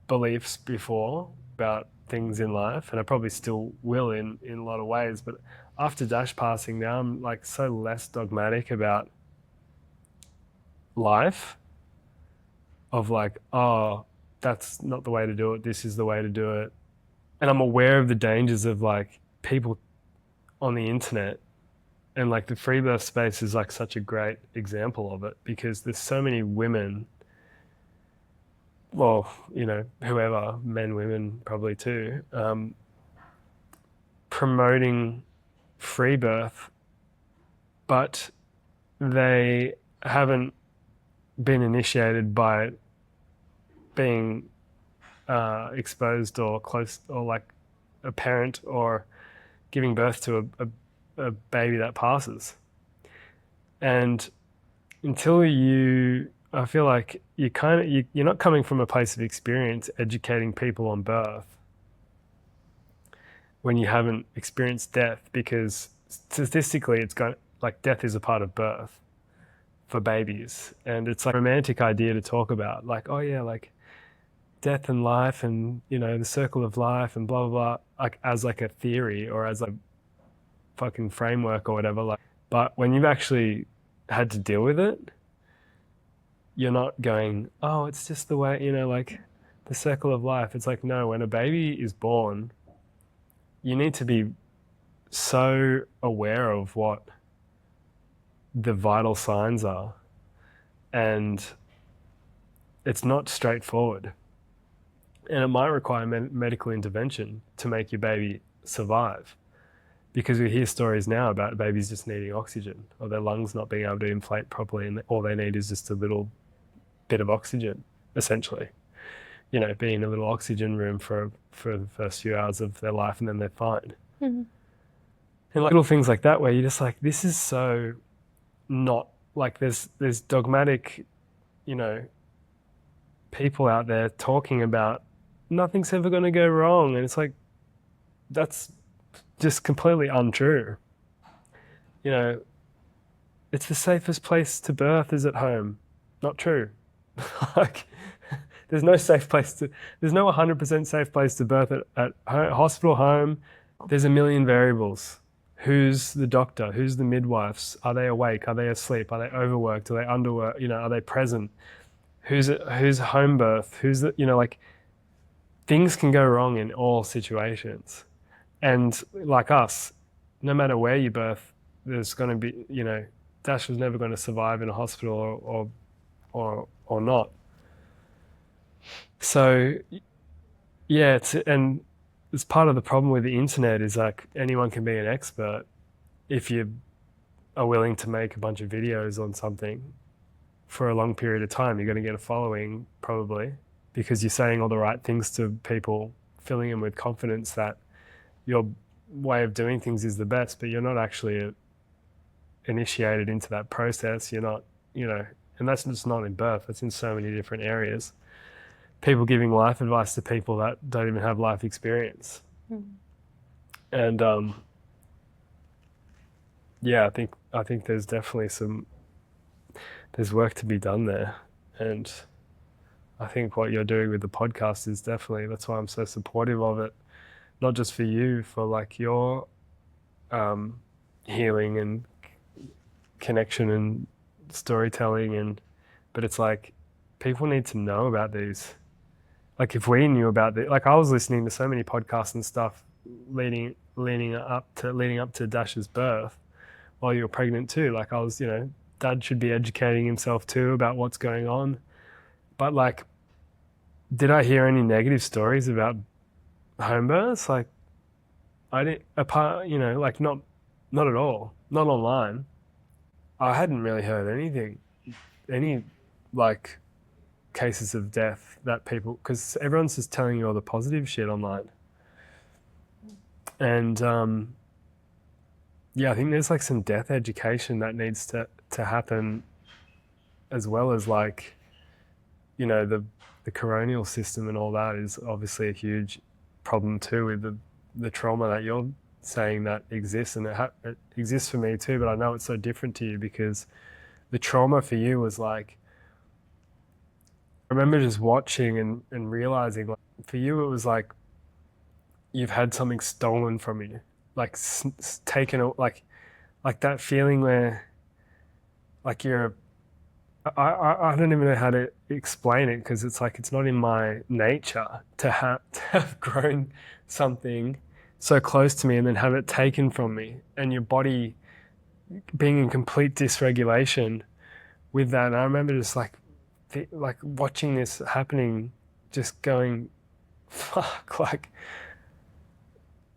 beliefs before about things in life, and I probably still will in a lot of ways, but after Dash passing now, I'm like so less dogmatic about life, of like, oh, that's not the way to do it, this is the way to do it. And I'm aware of the dangers of like people on the internet, and like the free birth space is like such a great example of it, because there's so many women, well, you know, whoever, men, women probably too, promoting free birth, but they haven't been initiated by being exposed or close, or like a parent, or giving birth to a baby that passes. And until I feel like you're not coming from a place of experience educating people on birth when you haven't experienced death, because statistically it's got like death is a part of birth for babies, and it's like a romantic idea to talk about, like, oh yeah, like death and life, and you know, the circle of life and blah blah blah, like as like a theory or as a fucking framework or whatever, like, but when you've actually had to deal with it, you're not going, oh, it's just the way, you know, like the circle of life. It's like, no, when a baby is born, you need to be so aware of what the vital signs are. And it's not straightforward. And it might require medical intervention to make your baby survive. Because we hear stories now about babies just needing oxygen, or their lungs not being able to inflate properly, and all they need is just a little bit of oxygen, essentially. You know, being in a little oxygen room for the first few hours of their life, and then they're fine. Mm-hmm. And like little things like that, where you're just like, this is so not, like there's dogmatic, you know, people out there talking about nothing's ever going to go wrong, and it's like, that's just completely untrue. You know, it's the safest place to birth is at home. Not true. Like, there's no safe place to, there's no 100% safe place to birth at hospital, home. There's a million variables. Who's the doctor? Who's the midwives? Are they awake? Are they asleep? Are they overworked? Are they underworked? Are they present? Who's home birth? Who's the, like, things can go wrong in all situations. And like us, no matter where you birth, there's going to be, Dash was never going to survive in a hospital or not. So yeah, and it's part of the problem with the internet is like anyone can be an expert if you are willing to make a bunch of videos on something for a long period of time. You're going to get a following probably because you're saying all the right things to people, filling them with confidence that your way of doing things is the best, but you're not actually initiated into that process. You're not, and that's just not in birth. That's in so many different areas. People giving life advice to people that don't even have life experience. And yeah, I think there's definitely there's work to be done there. And I think what you're doing with the podcast is definitely, that's why I'm so supportive of it. Not just for you, for like your healing and connection and storytelling, but it's like people need to know about these. Like if we knew about like I was listening to so many podcasts and stuff leading up to Dash's birth while you were pregnant too. Like I was, Dad should be educating himself too about what's going on. But like, did I hear any negative stories about home births? Like I didn't, like not at all, not online. I hadn't really heard any like cases of death that people, because everyone's just telling you all the positive shit online. And yeah, I think there's like some death education that needs to happen, as well as like, the coronial system and all that is obviously a huge problem too, with the trauma that you're saying that exists, and it exists for me too, but I know it's so different to you because the trauma for you was like, I remember just watching and realizing, like, for you it was like you've had something stolen from you, like taken, like that feeling where like I don't even know how to explain it, because it's like it's not in my nature to have grown something so close to me and then have it taken from me, and your body being in complete dysregulation with that. And I remember just like watching this happening, just going, fuck,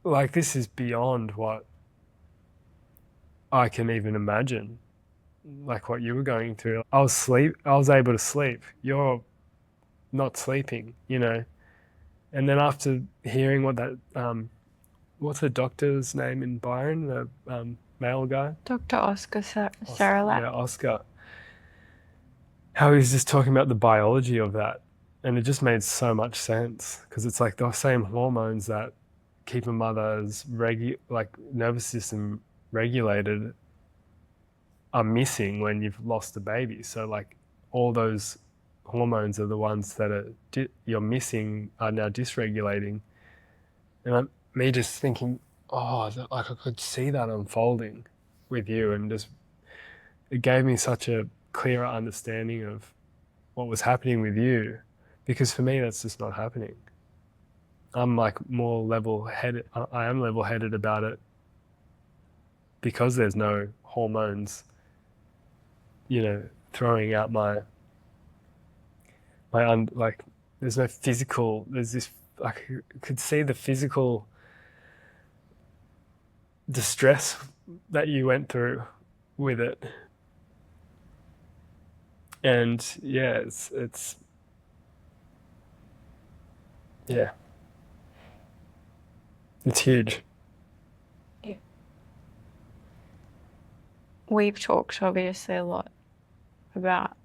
like this is beyond what I can even imagine. Like what you were going through. I was able to sleep. You're not sleeping, And then after hearing what that, what's the doctor's name in Byron, the male guy? Dr. Oscar Saralak. Yeah, Oscar. How he's just talking about the biology of that. And it just made so much sense, because it's like the same hormones that keep a mother's nervous system regulated are missing when you've lost a baby. So like all those hormones are the ones that you're missing are now dysregulating. And me just thinking, like I could see that unfolding with you, and just it gave me such a clearer understanding of what was happening with you, because for me that's just not happening. I'm like more level-headed. I am level-headed about it because there's no hormones, throwing out like there's no physical, there's this, I could see the physical distress that you went through with it. And yeah, it's yeah, it's huge. Yeah. We've talked obviously a lot about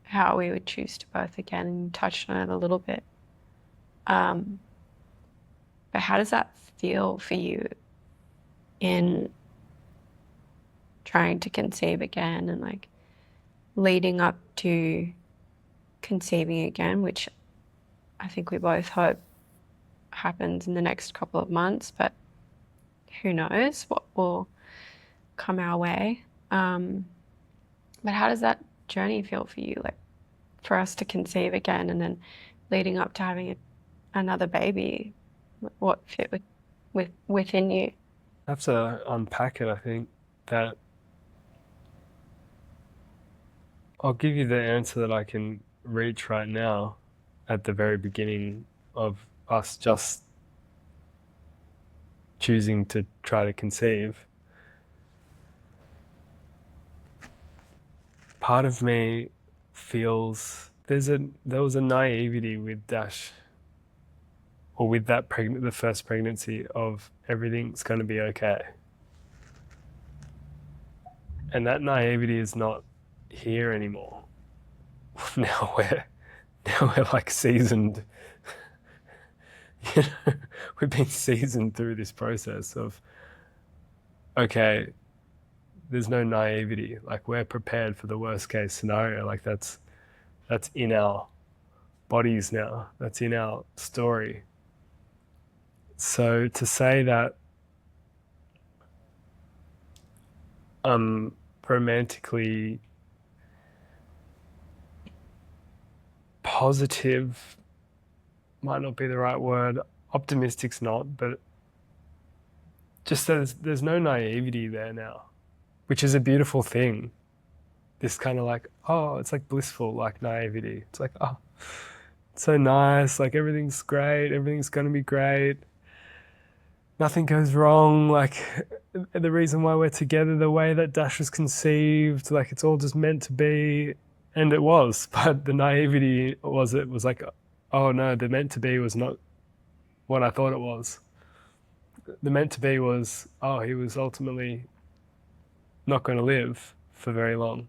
how we would choose to birth again, and you touched on it a little bit. But how does that feel for you in trying to conceive again and like leading up to conceiving again, which I think we both hope happens in the next couple of months, but who knows what will come our way. But how does that journey feel for you? Like for us to conceive again and then leading up to having another baby, what fit within you? I have to unpack it, I think, that I'll give you the answer that I can reach right now at the very beginning of us just choosing to try to conceive. Part of me feels there was a naivety with Dash, or with that the first pregnancy, of everything's going to be okay. And that naivety is not here anymore. Now we're like seasoned. You know, we've been seasoned through this process of, okay, there's no naivety. Like we're prepared for the worst case scenario. Like that's in our bodies now. That's in our story. So to say that I'm romantically positive might not be the right word. Optimistic's not, but just there's no naivety there now, which is a beautiful thing. This kind of like, oh, it's like blissful, like naivety. It's like, oh, it's so nice. Like everything's great. Everything's going to be great. Nothing goes wrong. Like the reason why we're together, the way that Dash was conceived, like it's all just meant to be. And it was, but the naivety was, it was like, oh no, the meant to be was not what I thought it was. The meant to be was, oh, he was ultimately not going to live for very long.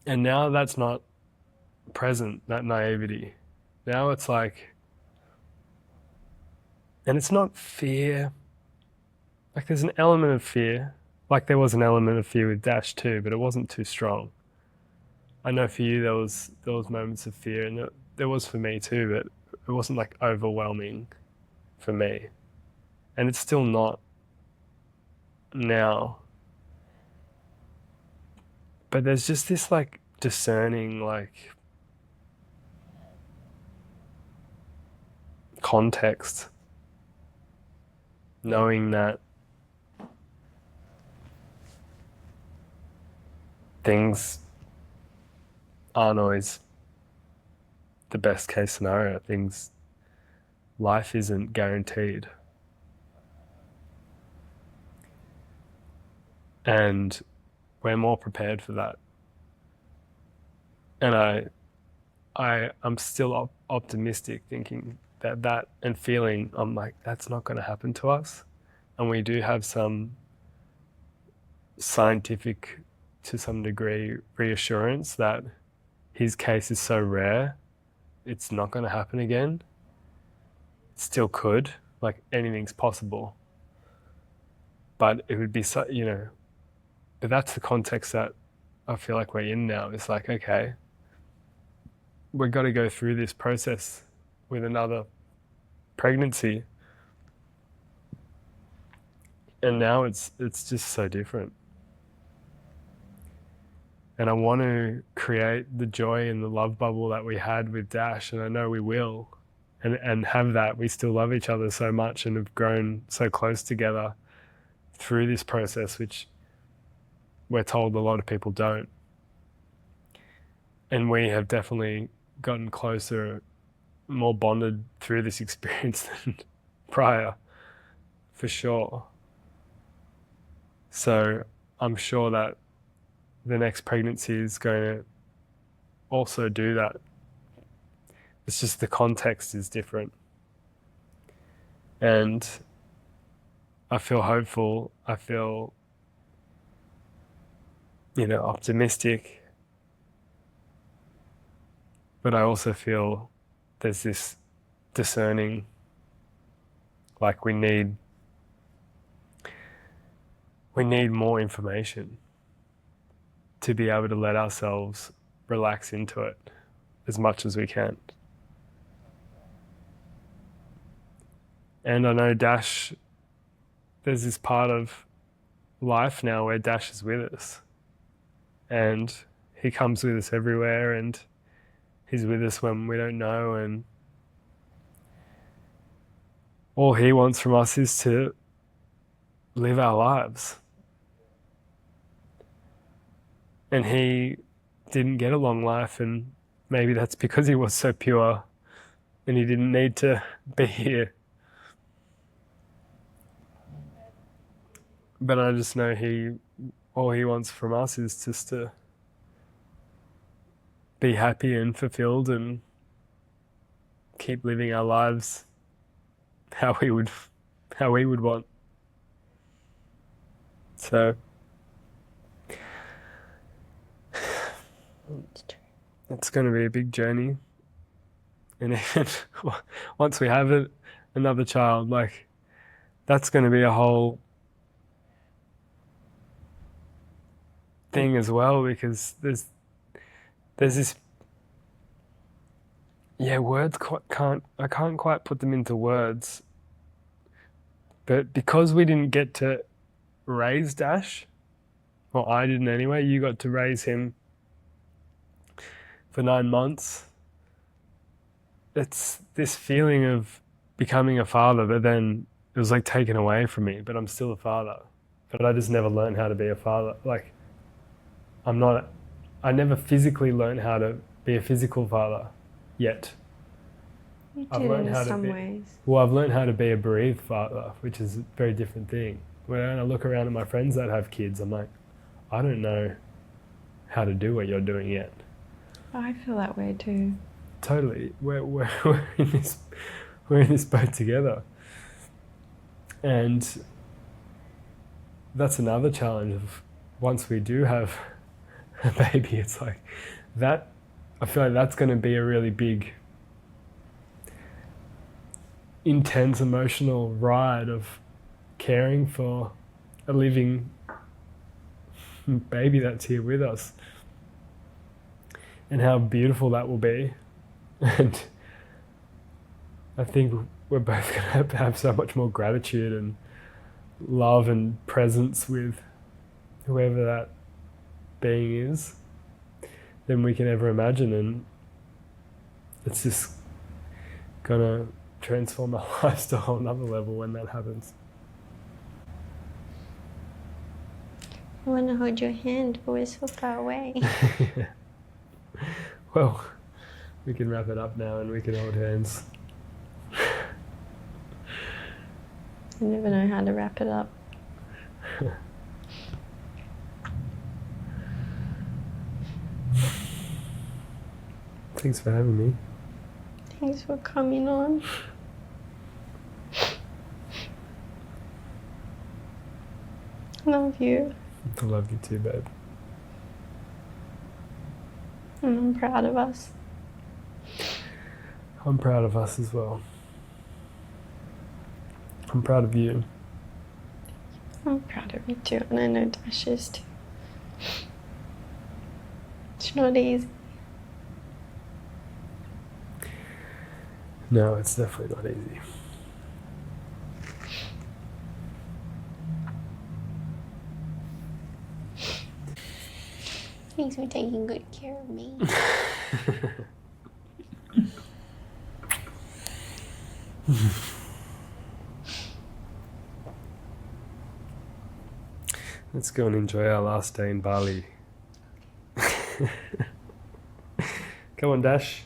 And now that's not present, that naivety. Now it's like, and it's not fear. Like there's an element of fear. Like there was an element of fear with Dash too, but it wasn't too strong. I know for you there was moments of fear, and there was for me too, but it wasn't like overwhelming for me. And it's still not now. But there's just this like discerning like context, knowing that things aren't always the best case scenario. Life isn't guaranteed. And we're more prepared for that. And I'm still optimistic, thinking that and feeling, I'm like, that's not going to happen to us. And we do have some scientific, to some degree, reassurance that his case is so rare, it's not going to happen again. It still could, like anything's possible. But it would be so, but that's the context that I feel like we're in now. It's like, okay, we've got to go through this process with another pregnancy. And now it's just so different. And I want to create the joy and the love bubble that we had with Dash, and I know we will, and have that. We still love each other so much and have grown so close together through this process, which we're told a lot of people don't. And we have definitely gotten closer, more bonded through this experience than prior, for sure. So I'm sure that the next pregnancy is going to also do that. It's just the context is different. And I feel hopeful. I feel, optimistic. But I also feel there's this discerning, like we need more information to be able to let ourselves relax into it as much as we can. And I know Dash, there's this part of life now where Dash is with us. And he comes with us everywhere, and he's with us when we don't know, and all he wants from us is to live our lives. And he didn't get a long life, and maybe that's because he was so pure and he didn't need to be here. But I just know all he wants from us is just to be happy and fulfilled and keep living our lives how we would want. So it's going to be a big journey. And even once we have another child, like, that's going to be a whole thing as well, because there's this, words I can't quite put them into words, but because we didn't get to raise Dash, well, I didn't anyway, you got to raise him for 9 months. It's this feeling of becoming a father, but then it was like taken away from me, but I'm still a father. But I just never learned how to be a father. Like, I never physically learned how to be a physical father yet. You did in some ways. Well, I've learned how to be a bereaved father, which is a very different thing. When I look around at my friends that have kids, I'm like, I don't know how to do what you're doing yet. I feel that way too. Totally. We're in this boat together. And that's another challenge of, once we do have a baby, it's like that, I feel like that's going to be a really big, intense emotional ride of caring for a living baby that's here with us, and how beautiful that will be. And I think we're both going to have so much more gratitude and love and presence with whoever that being is than we can ever imagine. And it's just going to transform our lives to a whole nother level when that happens. I want to hold your hand, but we're so far away. Yeah. Well, we can wrap it up now and we can hold hands. I never know how to wrap it up. Thanks for having me. Thanks for coming on. Love you. I love you too, babe. And I'm proud of us. I'm proud of us as well. I'm proud of you. I'm proud of you too, and I know Dash is too. It's not easy. No, it's definitely not easy. Thanks for taking good care of me. Let's go and enjoy our last day in Bali. Come on, Dash.